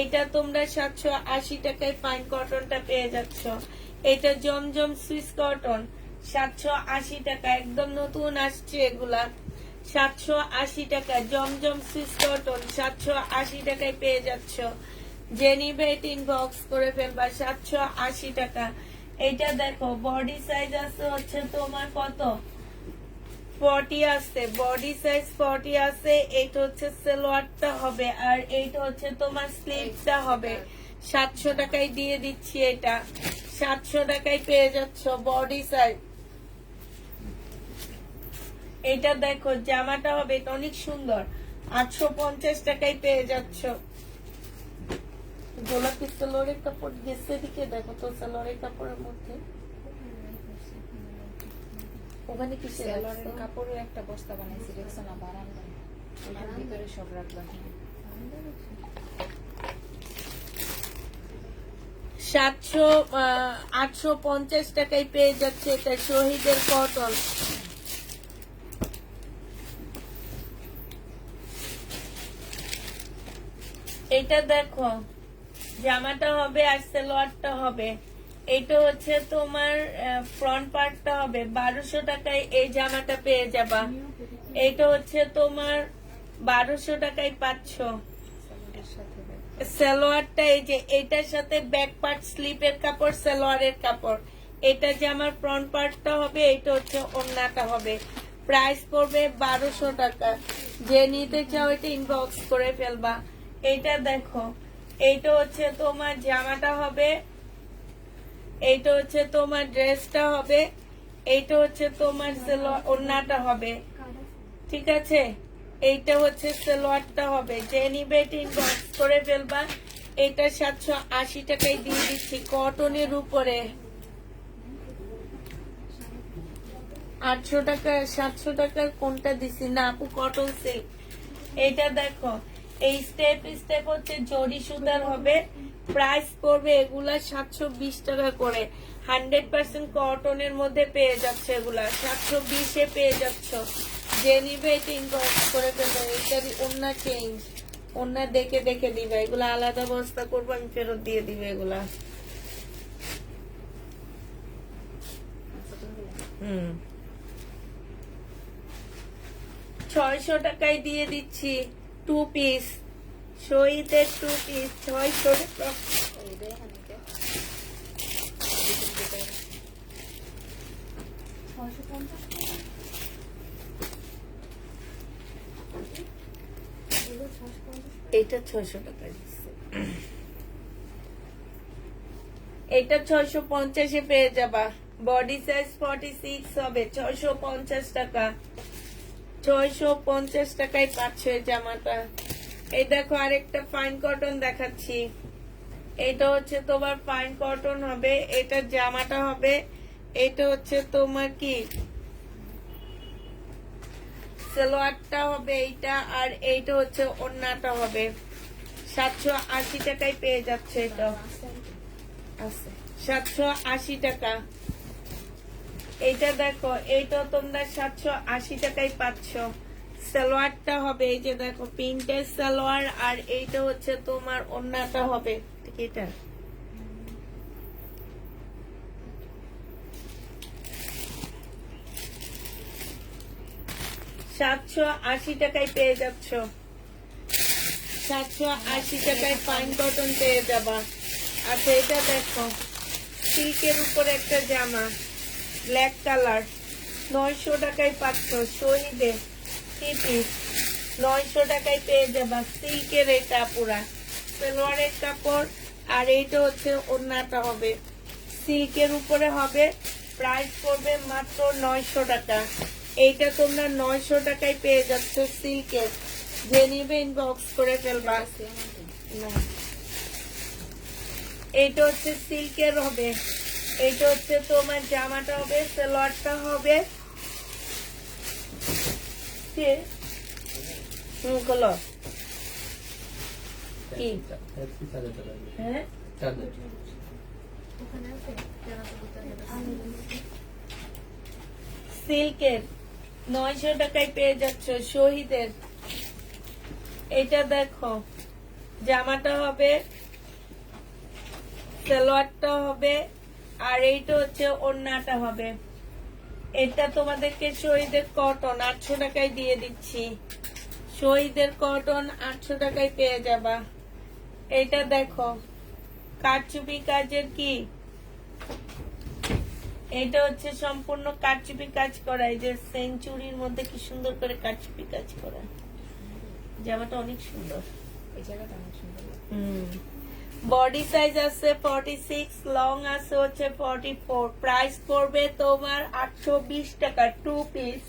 এটা তোমরা 780 টাকায় ফাইন কটনটা পেয়ে যাচ্ছ। এটা জমজম সুইস কটন 780 টাকা। একদম নতুন আসছে এগুলা। 780 টাকা জমজম সুইস কটন 780 টাকায় পেয়ে যাচ্ছ। জেনিবে ইনবক্স করে ফেলবা। 780 টাকা। এটা দেখো বডি সাইজ আছে হচ্ছে তোমার কত 40 আছে। বডি সাইজ 40 আছে। এইটা হচ্ছে সালোয়ারটা হবে আর এইটা হচ্ছে তোমার স্লিভসটা হবে। 700 টাকায় দিয়ে দিচ্ছি। এটা 700 টাকায় পেয়ে যাচ্ছ বডি সাইজ। এটা দেখো জামাটা হবে, এটা অনেক সুন্দর, 850 টাকায় পেয়ে যাচ্ছ। গোলাপি সালোয়ারের কাপড় গেছে, দিকে দেখো তো সালোয়ারের কাপড়ের মধ্যে ওখানে কি সেলরের কাপড়ের একটা বস্তা বানাইছি, দেখছো না, বারান্দা, ওটার ভিতরে সব রাখলাম। 850 টাকায় পেয়ে যাচ্ছে। এটা শহীদের কটন। এটা দেখো জামাটা হবে আর সালোয়ারটা হবে। এটা হচ্ছে তোমার ফ্রন্ট পার্টটা হবে 1200 টাকায় এই জামাটা পেয়ে যাবা। এটা হচ্ছে তোমার 1200 টাকায় পাচ্ছ। সালোয়ারটা এই যে এটার সাথে ব্যাক পার্ট স্লিপের কাপড়, সালোয়ারের কাপড়। এটা যে আমার ফ্রন্ট পার্টটা হবে, এটা হচ্ছে ওড়নাটা হবে। প্রাইস পড়বে 1200 টাকা। যে নিতে চাও এটা ইনবক্স করে ফেলবা। এটা দেখো, এইটা হচ্ছে তোমার জামাটা হবে, এইটা হচ্ছে তোমার ড্রেসটা হবে, এইটা হচ্ছে তোমার ওড়নাটা হবে। ঠিক আছে, এইটা হচ্ছে সালোয়ারটা হবে। যে নিবে এটা ইনবক্স করে ফেলবা। এটা 780 টাকায় দিয়ে দিচ্ছি কটনের উপরে। 800 টাকা 700 টাকার কোনটা দিছি না আপু, কটন সিল্ক। এটা দেখো এই স্টেপ স্টেপ হচ্ছে জরি সুতার হবে। প্রাইস পড়বে এগুলা 720 টাকা করে। 100% কটনের মধ্যে পেয়ে যাচ্ছে এগুলা, 720-এ পেয়ে যাচ্ছ। যে নিবে এটা ইনবক্স করে ফেলবে। এটারই ওন্না চেঞ্জ, ওন্না দেখে দেখে দিবে। এগুলা আলাদা বস্তা করবো, আমি ফেরত দিয়ে দিবে এগুলা। 600 টাকায় দিয়ে দিচ্ছি 2 পিস, শহীদের 2 পিস 600 টাকা। এটা 600 টাকায় দিচ্ছে। এটা 650-এ পেয়ে যাবা। বডি সাইজ 46 হবে, 650 টাকা। 650 টাকায় পাচ্ছ এই জামাটা। এই দেখো আরেকটা ফাইন কটন দেখাচ্ছি। এটা হচ্ছে তোমার ফাইন কটন হবে, এটা জামাটা হবে। এটা হচ্ছে তোমার কি সালোয়ারটা হবে এইটা, আর এইটা হচ্ছে ওড়নাটা হবে। 780 টাকায় পেয়ে যাচ্ছে। এটা আছে 780 টাকা। এইটা দেখো, এইটা তোমরা 780 টাকায় পাচ্ছ। সালোয়ারটা হবে এই যে দেখো প্রিন্টের সালোয়ার, আর এইটা হচ্ছে তোমার ওড়নাটা হবে। ঠিক এটা 780 টাকায় পেয়ে যাচ্ছ। 780 টাকায় ফাইন কটন পেয়ে যাবা। আচ্ছা এটা দেখো সিল্কের উপরে একটা জামা, ব্ল্যাক কালার, 900 টাকায় পাচ্ছ। শহীদে 3 পিস 900 টাকায় পেয়ে যাবা। সিল্কের এটা পুরা সালোয়ারের কাপড়, আর এইটা হচ্ছে ওড়নাটা হবে, সিল্কের উপরে হবে। প্রাইস পড়বে মাত্র 900 টাকা। এইটা তোমরা 900 টাকায় পেয়ে যাচ্ছ সিল্কের। যে নিবে ইনবক্স করে ফেলবা। না, এইটা হচ্ছে সিল্কের হবে। এইটা হচ্ছে তোমার জামাটা হবে, সালোয়ারটা হবে খোলো কি হ্যাঁ সিল্কের 900 টাকায় পেয়ে যাচ্ছ শহীদের। এটা দেখো জামাটা হবে, সালোয়ারটা হবে, আর এইটা হচ্ছে ওড়নাটা হবে। এটা তোমাদেরকে শহীদের কটন 800 টাকায় দিয়ে দিচ্ছি। শহীদের কটন 800 টাকায় পেয়ে যাবা। এটা দেখো কারচুপি কাজের কি, এটা হচ্ছে সম্পূর্ণ কারচুপি কাজ করা। এই যে সেঞ্চুরির মধ্যে কি সুন্দর করে কারচুপি কাজ করা। জামাটা অনেক সুন্দর। এই জায়গাটা অনেক সুন্দর। বডি সাইজ আছে 46, লং আছে হচ্ছে 44। প্রাইস পড়বে তোমার 820 টাকা 2 পিস।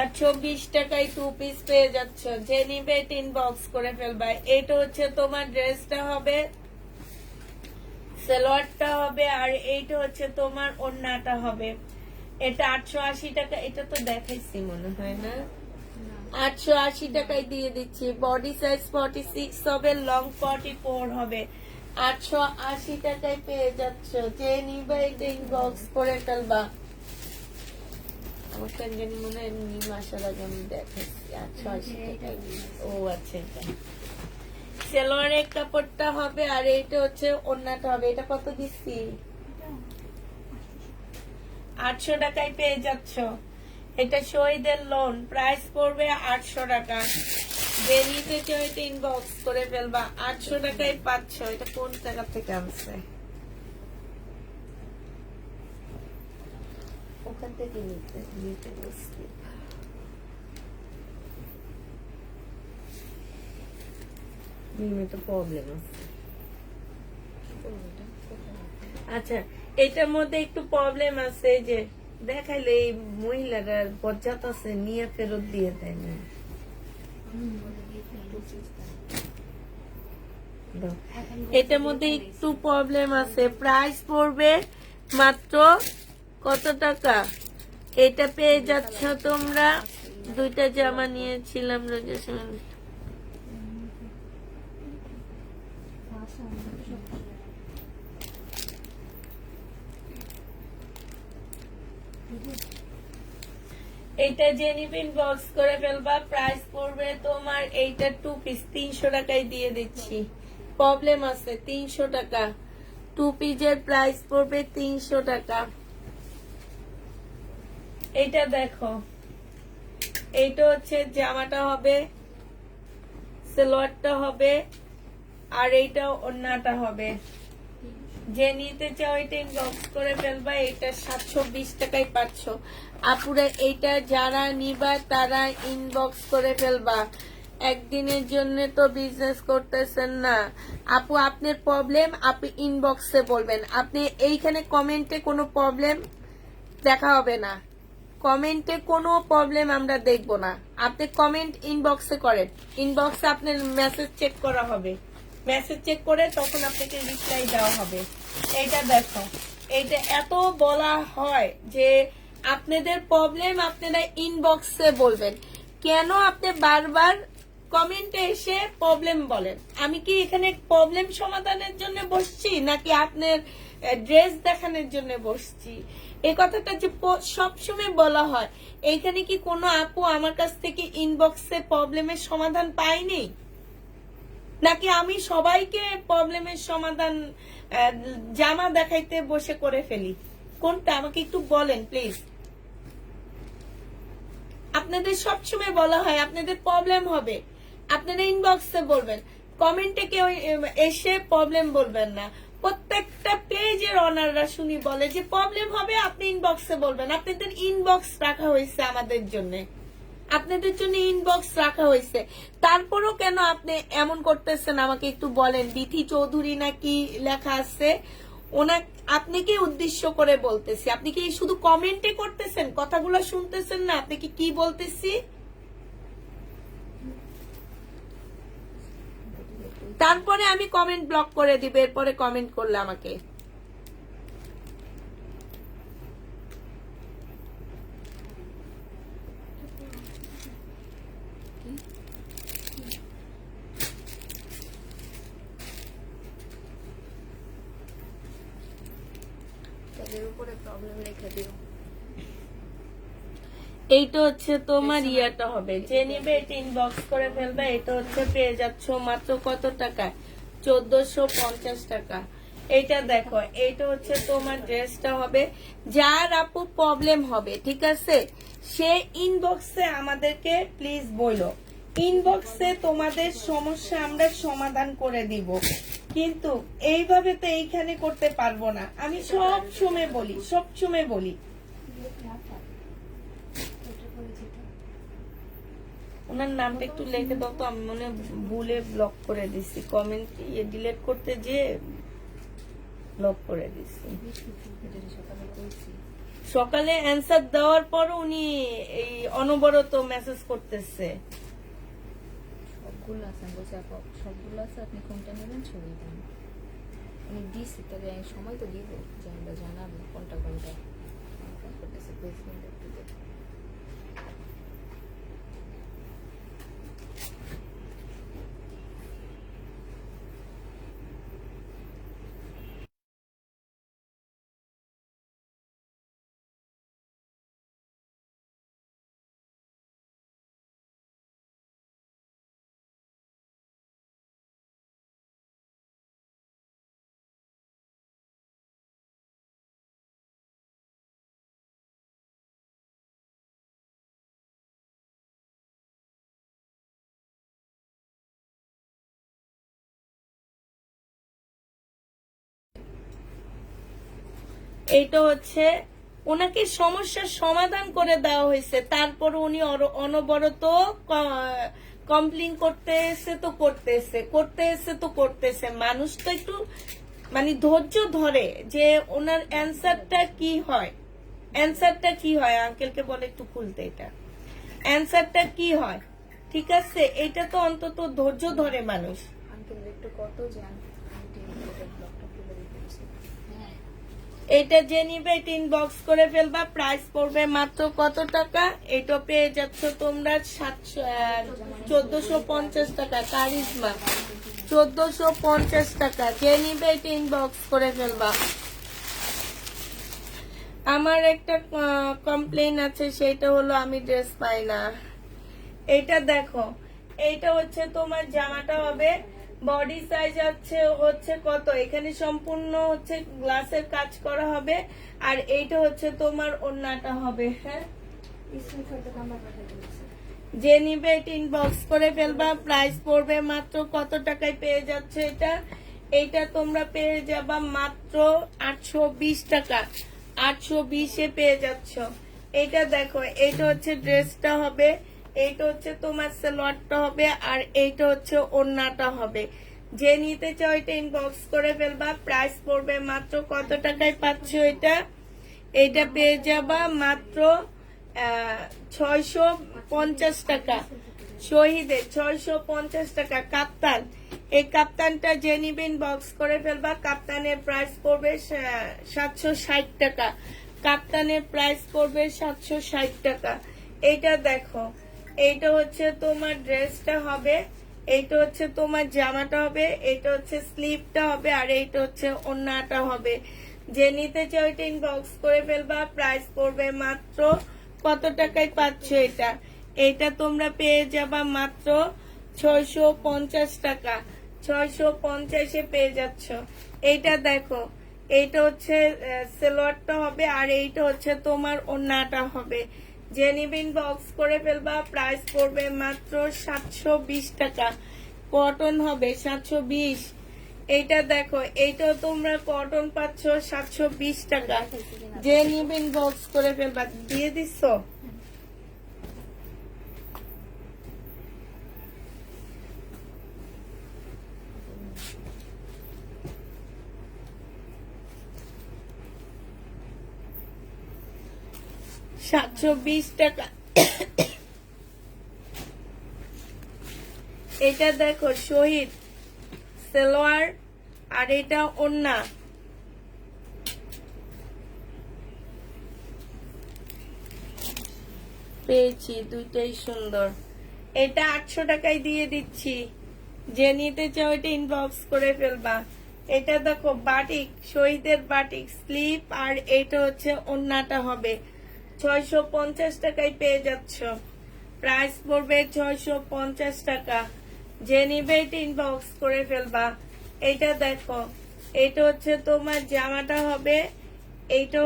820 টাকায় 2 পিস পেয়ে যাচ্ছ। যে নিবে ইনবক্স করে ফেলবা। এটা হচ্ছে তোমার ড্রেসটা হবে, সালোয়ারটা হবে, আর এইটা হচ্ছে তোমার ওড়নাটা হবে। এটা 880 টাকা। এটা তো দেখাইছি মনে হয় না, 880 টাকায় দিয়ে দিচ্ছি। বডি সাইজ 46 হবে, লং 44 হবে। 880 টাকায় পেয়ে যাচ্ছ। যে নিবে এটা ইনবক্স করে ফেলবা। আমার কেন জানি মনে হয় নিম আসার আগে আমি দেখাচ্ছি 880 টাকায়। ও আচ্ছা, এটা সালোয়ারের কাপড়টা হবে, আর এইটা হচ্ছে ওড়নাটা হবে। এটা কত দিচ্ছি? 800 টাকায় পেয়ে যাচ্ছ। এটা শহীদের লোন, প্রাইস পড়বে 800 টাকা। যে নিতে চাও এটা ইনবক্স করে ফেলবা। 800 টাকায় পাচ্ছ। এটা কোন জায়গা থেকে আনছে? ওখান থেকে নিতে বসছি। প্রবলেম আছে। আচ্ছা, এটার মধ্যে একটু প্রবলেম আছে যে দেখাইলে এই মহিলারা বজ্জাত আছে, নিয়ে ফেরত দিয়ে দেয় না। এটার মধ্যে একটু প্রবলেম আছে। প্রাইস পড়বে মাত্র কত টাকা? এটা পেয়ে যাচ্ছ তোমরা। দুইটা জামা নিয়েছিলাম রোজের সময়। এইটা জেনিফিন বক্স করে ফেলবা। প্রাইস পড়বে তোমার এইটা 2 পিস 300 টাকায় দিয়ে দিচ্ছি। প্রবলেম আছে 300 টাকা। 2 পিসের প্রাইস পড়বে 300 টাকা। এইটা দেখো, এইটা হচ্ছে জামাটা হবে, সালোয়ারটা হবে, আর এইটা ওড়নাটা হবে। যে নিতে চাও এটা ইনবক্স করে ফেলবা। এটা 720 টাকায় পাচ্ছ। আপুরা এইটা যারা নিবা তারা ইনবক্স করে ফেলবা। একদিনের জন্য তো বিজনেস করতেছেন না আপু, আপনার প্রবলেম আপনি ইনবক্সে বলবেন। আপনি এইখানে কমেন্টে কোনো প্রবলেম দেখা হবে না। কমেন্টে কোনো প্রবলেম আমরা দেখব না। আপনি কমেন্ট ইনবক্সে করেন। ইনবক্সে আপনার মেসেজ চেক করা হবে। মেসেজ চেক করে তখন আপনাকে রিপ্লাই দেওয়া হবে। এইটা দেখো, এইটা এত বলা হয় যে আপনাদের প্রবলেম আপনারা ইনবক্সে বলবেন। কেন আপনি বারবার কমেন্টে এসে প্রবলেম বলেন? আমি কি এখানে প্রবলেম সমাধানের জন্য বসছি নাকি আপনার ড্রেস দেখানোর জন্য বসছি? এই কথাটা যে সবসময় বলা হয়, এইখানে কি কোনো আপু আমার কাছ থেকে ইনবক্সে প্রবলেমের সমাধান পায়নি? নাকি আমি সবাইকে প্রবলেমের সমাধান জামা দেখাইতে বসে করে ফেলি? কোনটা আমাকে একটু বলেন প্লিজ। আপনাদের সবসময় বলা হয় আপনাদের প্রবলেম হবে, আপনারা ইনবক্সে বলবেন, কমেন্টে কেউ এসে প্রবলেম বলবেন না। প্রত্যেকটা পেজের অনাররা শুনি বলে যে প্রবলেম হবে আপনি ইনবক্সে বলবেন। আপনাদের ইনবক্স রাখা হয়েছে আমাদের জন্য, আপনাদের জন্য ইনবক্স রাখা হয়েছে। তারপরও কেন আপনি এমন করতেছেন আমাকে একটু বলেন। বিথি চৌধুরী নাকি লেখা আছে, আপনাকে উদ্দেশ্য করে বলতেছি। আপনি কি শুধু কমেন্টে করতেছেন, কথাগুলো শুনতেছেন না? আপনি কি বলতেছি? তারপরে আমি কমেন্ট ব্লক করে দিব, এরপরে কমেন্ট করলে আমাকে। এইটা হচ্ছে তোমার ইয়াটা হবে। যে নিবে এটা ইনবক্স করে ফেলবে। এটা হচ্ছে পেয়ে যাচ্ছ মাত্র কত টাকা? 1450 টাকা। এটা দেখো, এইটা হচ্ছে তোমার ড্রেসটা হবে। যার আপু প্রবলেম হবে, ঠিক আছে, সে ইনবক্সে আমাদেরকে প্লিজ বলো। ইনবক্সে তোমাদের সমস্যা আমরা সমাধান করে দিব, কিন্তু এইভাবে তো এইখানে করতে পারবো না। আমি সব সময় বলি ওনার নামটা একটু লিখে দাও তো, আমি মনে হয় ভুলে ব্লক করে দিছি, কমেন্ট ডিলিট করতে যে ব্লক করে দিছি। এটা সকালে কইছি। সকালে অ্যান্সার দেওয়ার পর উনি এই অনবরত মেসেজ করতেছে। সবগুলো আছে, আমি বলছি আপু সবগুলো আছে, আপনি কোনটা নেবেন ছবি দেন। আমি দিছি, তবে আমি সময় তো দিব যে আমরা জানাবো কোনটা কোনটা করতেছে। প্লেসমেন্ট একটু দেখো। এইটা হচ্ছে ওনাকে সমস্যার সমাধান করে দেওয়া হয়েছে, তারপর উনি অনবরত কমপ্লেন করতেছে। মানুষ তো একটু মানে ধৈর্য ধরে যে ওনার অ্যান্সারটা কি হয়। আঙ্কেলকে বলে একটু খুলতে, এটা অ্যান্সারটা কি হয়, ঠিক আছে? এটা তো অন্তত ধৈর্য ধরে মানুষ। আঙ্কেল একটু কত যে আন্টি ব্লগটা খুলে দিতেছে। হ্যাঁ, এটা যে নিবে এটা ইনবক্স করে ফেলবা, প্রাইস পড়বে মাত্র কত টাকা? এটা পেয়ে যাচ্ছ তোমরা 1450 টাকা। কারিজমা 1450 টাকা, যে নিবে এটা ইনবক্স করে ফেলবা। আমার একটা কমপ্লেন আছে, সেটা হলো আমি ড্রেস পাই না। এটা দেখো, এইটা হচ্ছে তোমার জামাটা হবে, বডি সাইজ হচ্ছে কত, এখানে সম্পূর্ণ হচ্ছে গ্লাসের কাজ করা হবে, আর এইটা হচ্ছে তোমার ওড়নাটা হবে। হ্যাঁ, স্ক্রিনশটটা নাম্বার পাঠিয়ে দিয়েছে। যে নিবে এটা ইনবক্স করে ফেলবা, প্রাইস পড়বে মাত্র কত টাকায় পেয়ে যাচ্ছে এটা? এইটা তোমরা পেয়ে যাবা মাত্র 820 টাকা। 820-এ পেয়ে যাচ্ছ। এইটা দেখো, এইটা হচ্ছে ড্রেসটা হবে, এইটা হচ্ছে তোমার সালোয়ারটা হবে, আর এইটা হচ্ছে ওড়নাটা হবে। যে নিতে চাও এটা ইনবক্স করে ফেলবা, প্রাইস পড়বে মাত্র কত টাকায় পাচ্ছ এটা? এইটা পেয়ে যাবা মাত্র 650 টাকা। শহীদের 650 টাকা। কাপ্তান, এই কাপ্তানটা যে নিবেন বক্স করে ফেলবা, কাপ্তানের প্রাইস পড়বে 760 টাকা। কাপ্তানের প্রাইস পড়বে 760 টাকা। এইটা দেখো, এইটা হচ্ছে তোমার ড্রেসটা হবে, এইটা হচ্ছে তোমার জামাটা হবে, এইটা হচ্ছে স্লিভটা হবে, আর এইটা হচ্ছে ওড়নাটা হবে। যে নিতে চাও এটা ইনবক্স করে ফেলবা, প্রাইস পড়বে মাত্র কত টাকায় পাচ্ছ এটা? এইটা তোমরা পেয়ে যাবা মাত্র 650 টাকা। 650-এ পেয়ে যাচ্ছ। এইটা দেখো, এইটা হচ্ছে সালোয়ারটা হবে, আর এইটা হচ্ছে তোমার ওড়নাটা হবে। যে নিবেন বক্স করে ফেলবা, প্রাইস পড়বে মাত্র 720 টাকা। কটন হবে 720। এইটা দেখো, এইটাও তোমরা কটন পাচ্ছ 720 টাকা। যে নিবেন বক্স করে ফেলবা। দিয়ে দিচ্ছ? $720 টাকা। এটা দেখো, শহীদ সালোয়ার, আর এটা ওড়না। পেয়েছি, দুইটাই সুন্দর। এটা 800 টাকায় দিয়ে দিচ্ছি। যে নিতে চাও এটা ইনবক্স করে ফেলবা। এটা দেখো, বাটিক, শহীদের বাটিক স্লিপ, আর এটা হচ্ছে ওড়নাটা হবে। 650 টাকায় পেয়ে যাচ্ছ। প্রাইস পড়বে 650 টাকা। যে নিবে এটা ইনবক্স করে ফেলবা। এইটা দেখো, এটা হচ্ছে তোমার জামাটা হবে, এইটা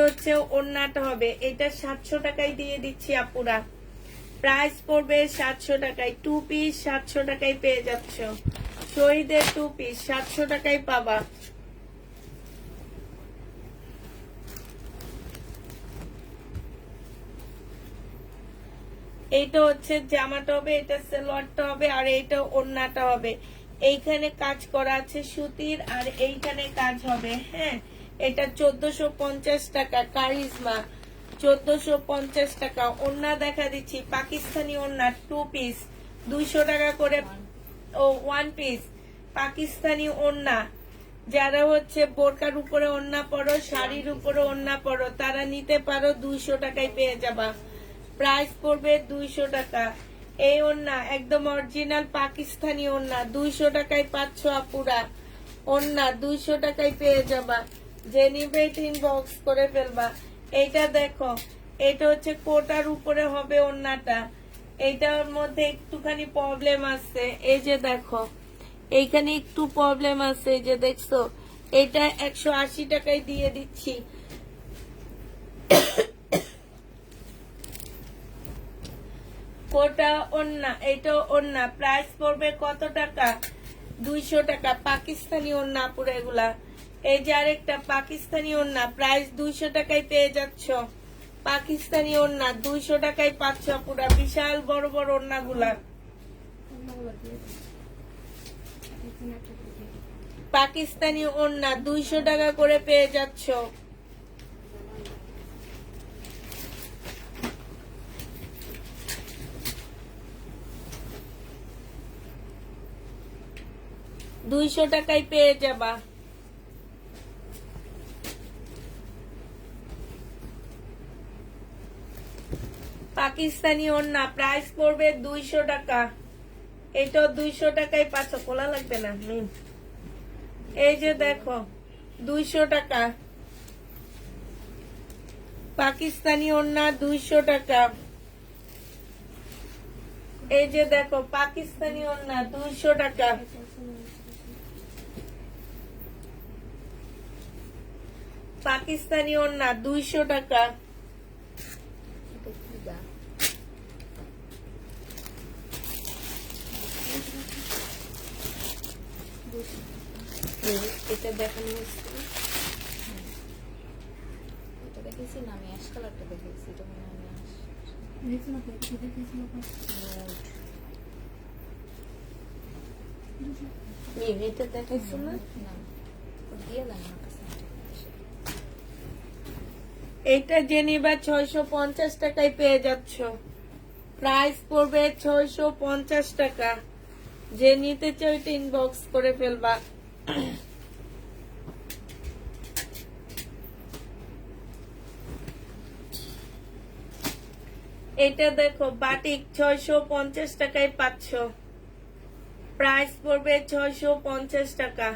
হচ্ছে ওড়নাটা হবে। এটা 700 টাকায় দিয়ে দিচ্ছি আপুরা। প্রাইস পড়বে 700 টাকায়। 2 পিস 700 টাকায় পেয়ে যাচ্ছ। শহীদের 2 পিস 700 টাকায় পাবা। এইটা হচ্ছে জামাটা হবে, এটা সালোয়ারটা হবে, আর এইটা ওড়নাটা হবে। এইখানে কাজ করা আছে সুতির, আর এইখানে কাজ হবে। হ্যাঁ, এটা 1450 টাকা কারিজমা, 1450 টাকা। ওড়না দেখা দিচ্ছি, পাকিস্তানি ওড়না 2 পিস 200 টাকা করে। ও 1 পিস পাকিস্তানি ওড়না। যারা হচ্ছে বোরকার উপরে ওড়না পরো, শাড়ির উপরে ওড়না পরো, তারা নিতে পারো, 200 টাকায় পেয়ে যাবা। প্রাইস পড়বে 200 টাকা। এই ওড়না একদম অরিজিনাল পাকিস্তানি ওড়না, 200 টাকায় পাচ্ছ আপুরা। ওড়না 200 টাকায় পেয়ে যাবা, যে নিবে ইনবক্স করে ফেলবা। এইটা দেখো, এটা হচ্ছে কোটার উপরে হবে ওড়নাটা। এইটার মধ্যে একটুখানি প্রবলেম আছে, এই যে দেখো এইখানে একটু প্রবলেম আছে, এই যে দেখছো। এটা 180 টাকায় দিয়ে দিচ্ছি। কোটা ওড়না, এটা ওড়না। প্রাইস পড়বে কত টাকা? 200 টাকা। পাকিস্তানি ওড়না পুরো এগুলা। এই যে আরেকটা পাকিস্তানি ওড়না, প্রাইস 200 টাকায় পেয়ে যাচ্ছ। পাকিস্তানি ওড়না 200 টাকায় পাচ্ছ পুরা, বিশাল বড় বড় ওড়না গুলা। পাকিস্তানি ওড়না 200 টাকা করে পেয়ে যাচ্ছ। দুইশো টাকায় পেয়ে যাবা। পাকিস্তানি ওড়না প্রাইস পড়বে 200 টাকা। এটা 200 টাকায় পাচ্ছ, কোলা লাগবে না। এই যে দেখো 200 টাকা পাকিস্তানি ওড়না, 200 টাকা। এই যে দেখো পাকিস্তানি ওড়না 200 টাকা। পাকিস্তানি ওড়না 200 টাকা। এটা দেখানো হচ্ছে, এটা দেখেছি না আমি, অ্যাশ কালারটা দেখেছি, এটা মনে হয় আমি এটা দেখাইছো না? না দিয়ে দেন আমার কাছে। এইটা যে নিবা 650 টাকায় পেয়ে যাচ্ছ। প্রাইস পড়বে 650 টাকা। যে নিতে চাও এটা ইনবক্স করে ফেলবা। এটা দেখো বাটিক 650 টাকায় পাচ্ছ। প্রাইস পড়বে 650 টাকা।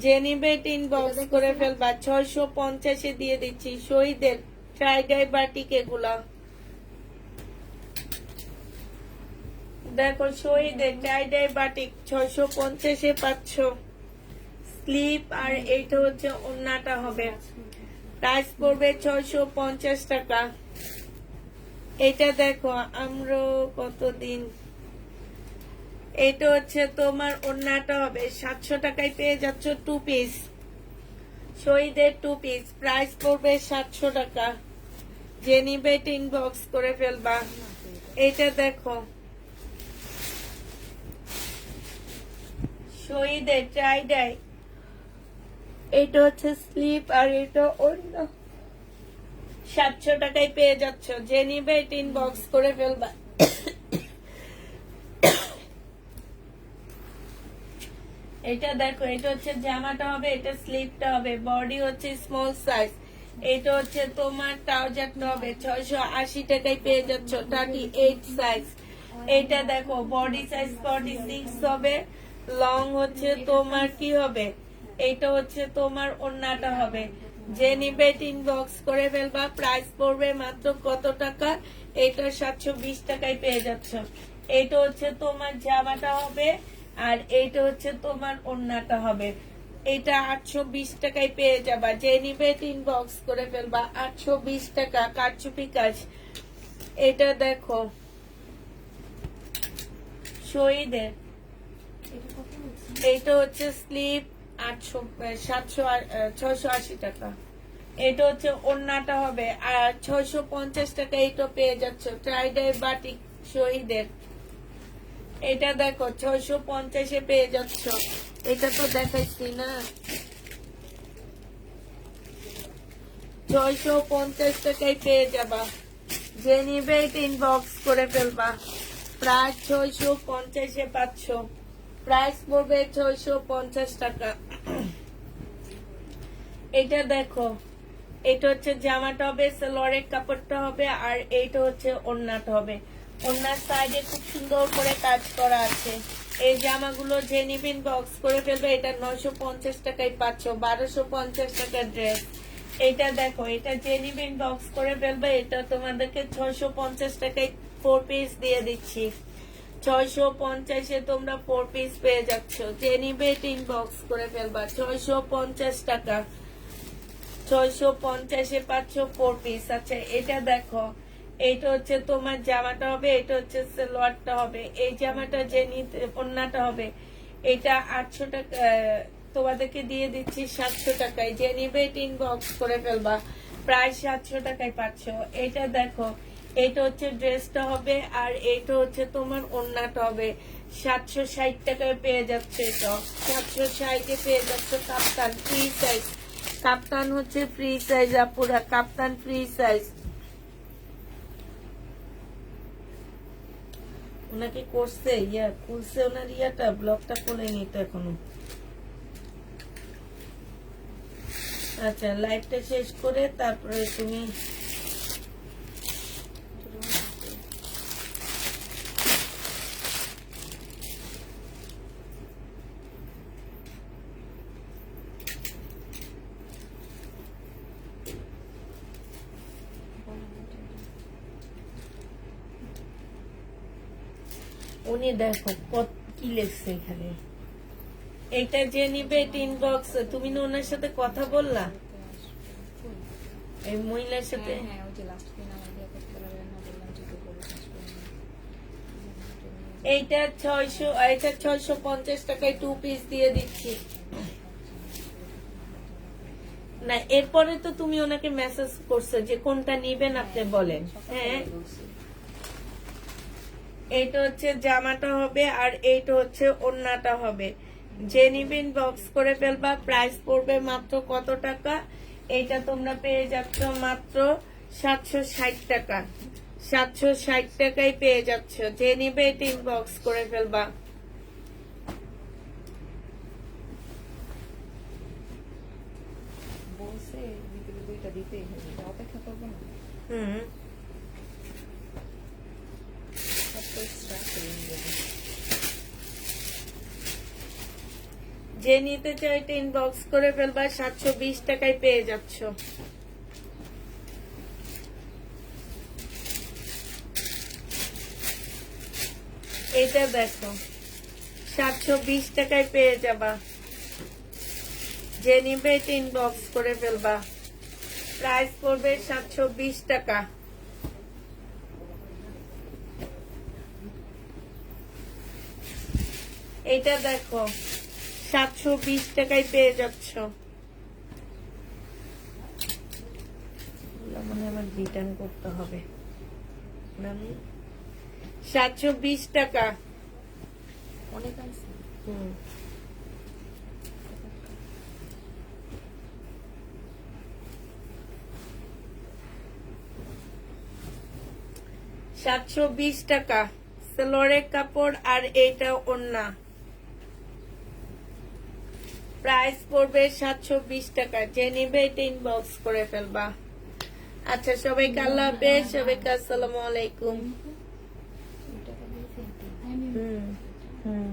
যে নিবে এটা ইনবক্স করে ফেলবা। 650 দিয়ে দিচ্ছি। শহীদের ট্রাইডাই বাটিক এগুলা দেখো, শহীদের ট্রাইডাই বাটিক 650 পাচ্ছ। স্লিপ আর এইটা হচ্ছে ওড়নাটা হবে। প্রাইস পড়বে 650 টাকা। এটা দেখো আমরা কতদিন, এটা হচ্ছে তোমার ওড়নাটা হবে 700 টাকায় পেয়ে যাচ্ছ 2 পিস। শহীদের 2 পিস প্রাইস পড়বে 700 টাকা। যে নিবে এটা ইনবক্স করে ফেলবা। এটা দেখো শহীদের ট্রাইডাই, এটা হচ্ছে স্লিপ আর এটা অন্য 700 টাকায় পেয়ে যাচ্ছ। যে নিবে এটা ইনবক্স করে ফেলবা। এটা দেখো, এটা হচ্ছে জামাটা হবে, এটা স্লিপটা হবে, বডি হচ্ছে স্মল সাইজ। এটা হচ্ছে তোমার ট্রাউজারটা হবে 680 টাকায় পেয়ে যাচ্ছ 38 সাইজ। এটা দেখো বডি সাইজ 46 হবে, লং হচ্ছে তোমার কি হবে, এটা হচ্ছে তোমার ওড়নাটা হবে। যে নিবে ইনবক্স করে ফেলবা। প্রাইস পড়বে মাত্র কত টাকা? এটা 720 টাকায় পেয়ে যাচ্ছ। এটা হচ্ছে তোমার জামাটা হবে, আর এইটা হচ্ছে তোমার ওড়নাটা হবে। এটা 820 টাকায় পেয়ে যাবা। যে নিবে ইনবক্স করে ফেলবা। 820 টাকা কারচুপি কাজ। এটা দেখো শহীদের, এইটা হচ্ছে স্লিপ 680 টাকা। এটা হচ্ছে ওড়নাটা হবে, আর 650 টাকা এইটা পেয়ে যাচ্ছ। ট্রাইডাই বাটিক শহীদের। এটা দেখো 650-এ পেয়ে যাচ্ছ। এটা তো দেখাইছি না, 650 টাকায় পেয়ে যাবা। যে নিবে এটা ইনবক্স করে ফেলবা। প্রাইস 650-এ পাচ্ছ। প্রাইস পড়বে 650 টাকা। এটা দেখো, এটা হচ্ছে জামাটা হবে, সালোয়ারের কাপড়টা হবে, আর এইটা হচ্ছে ওড়নাটা হবে। ওড়নার সাইডে খুব সুন্দর করে কাজ করা আছে। এই জামাগুলো যে নিবেন বক্স করে ফেলবে। এটা 950 টাকায় পাচ্ছ, 1250 টাকার ড্রেস। এটা দেখো, এটা যে নিবেন বক্স করে ফেলবে। এটা তোমাদেরকে 650 টাকায় 4 পিস দিয়ে দিচ্ছি। 650-এ তোমরা 4 পিস পেয়ে যাচ্ছ। যে নিবে এটা ইনবক্স করে ফেলবা। 650 টাকা, 650-এ পাচ্ছ 4 পিস। আচ্ছা, এটা দেখো, এইটা হচ্ছে তোমার জামাটা হবে, এটা হচ্ছে সালোয়ারটা হবে। এই জামাটা যে নিতে ওড়নাটা হবে, এটা 800 টাকা তোমাদেরকে দিয়ে দিচ্ছি 700 টাকায়। যে নিবে এটা ইনবক্স করে ফেলবা। প্রায় 700 টাকায় পাচ্ছ। এটা দেখো, এটা হচ্ছে ড্রেসটা হবে, আর এইটা হচ্ছে তোমার ওড়নাটা হবে। 760 টাকায় পেয়ে যাচ্ছে। এটা 760-এ পেয়ে যাচ্ছে। কাপ্তান ফ্রি সাইজ, কাপ্তান হচ্ছে ফ্রি সাইজ আপুরা, কাপ্তান ফ্রি সাইজ। ওনাকে করছে ইয়া, খুলছে ওনার ইয়াটা, ব্লগটা খুলে নিতে এখনো। আচ্ছা, লাইভটা শেষ করে তারপরে তুমি উনি দেখো কত কি লেখছে এখানে। এটা যে নিবে এটা ইনবক্স। তুমি না ওনার সাথে কথা বললা, এই মহিলার সাথে? হ্যাঁ, ওই যে লাস্ট দিন আমার দিয়ে করতে পারবেন না, বললাম যে তুই করে শেষ করে নে। এইটা 600, এটা 650 টাকায় 2 পিস দিয়ে দিচ্ছি। না, এরপরে তো তুমি ওনাকে মেসেজ করছো যে কোনটা নিবেন আপনি বলেন। হ্যাঁ, এইটা হচ্ছে জামাটা হবে, আর এইটা হচ্ছে ওড়নাটা হবে। যে নিবেন বক্স করে ফেলবা। প্রাইস পড়বে মাত্র কত টাকা? এইটা তোমরা পেয়ে যাচ্ছ মাত্র 760 টাকা। 760 টাকায় পেয়ে যাচ্ছ। যে নিবে এটা ইনবক্স করে ফেলবা। বলছে ভিতরে দুইটা দিতেই হবে, এটা অপেক্ষা করবো না। হুম, সব তো এক্সট্রা করে নিয়ে যাবো। যে নিতে চাও এটা ইনবক্স করে ফেলবা। 720 টাকায় পেয়ে যাচ্ছ। এটা দেখো, 720 টাকায় পেয়ে যাবা। যে নিবে এটা ইনবক্স করে ফেলবা। প্রাইস পড়বে 720 টাকা। এটা দেখো, 720 টাকায় পেয়ে যাচ্ছ। মানে আমার রিটার্ন করতে হবে। 720 টাকা। অনেক আছে। হুম, $720 টাকা। সালোয়ারের কাপড়, আর এইটা ওড়না। প্রাইস পড়বে 720 টাকা। যে নিবে এটা ইনবক্স করে ফেলবা। আচ্ছা, সবাইকে আল্লাহ হাফেজ, সবাইকে আসসালামু আলাইকুম। এই টাকা দিয়েছে। হুম হুম।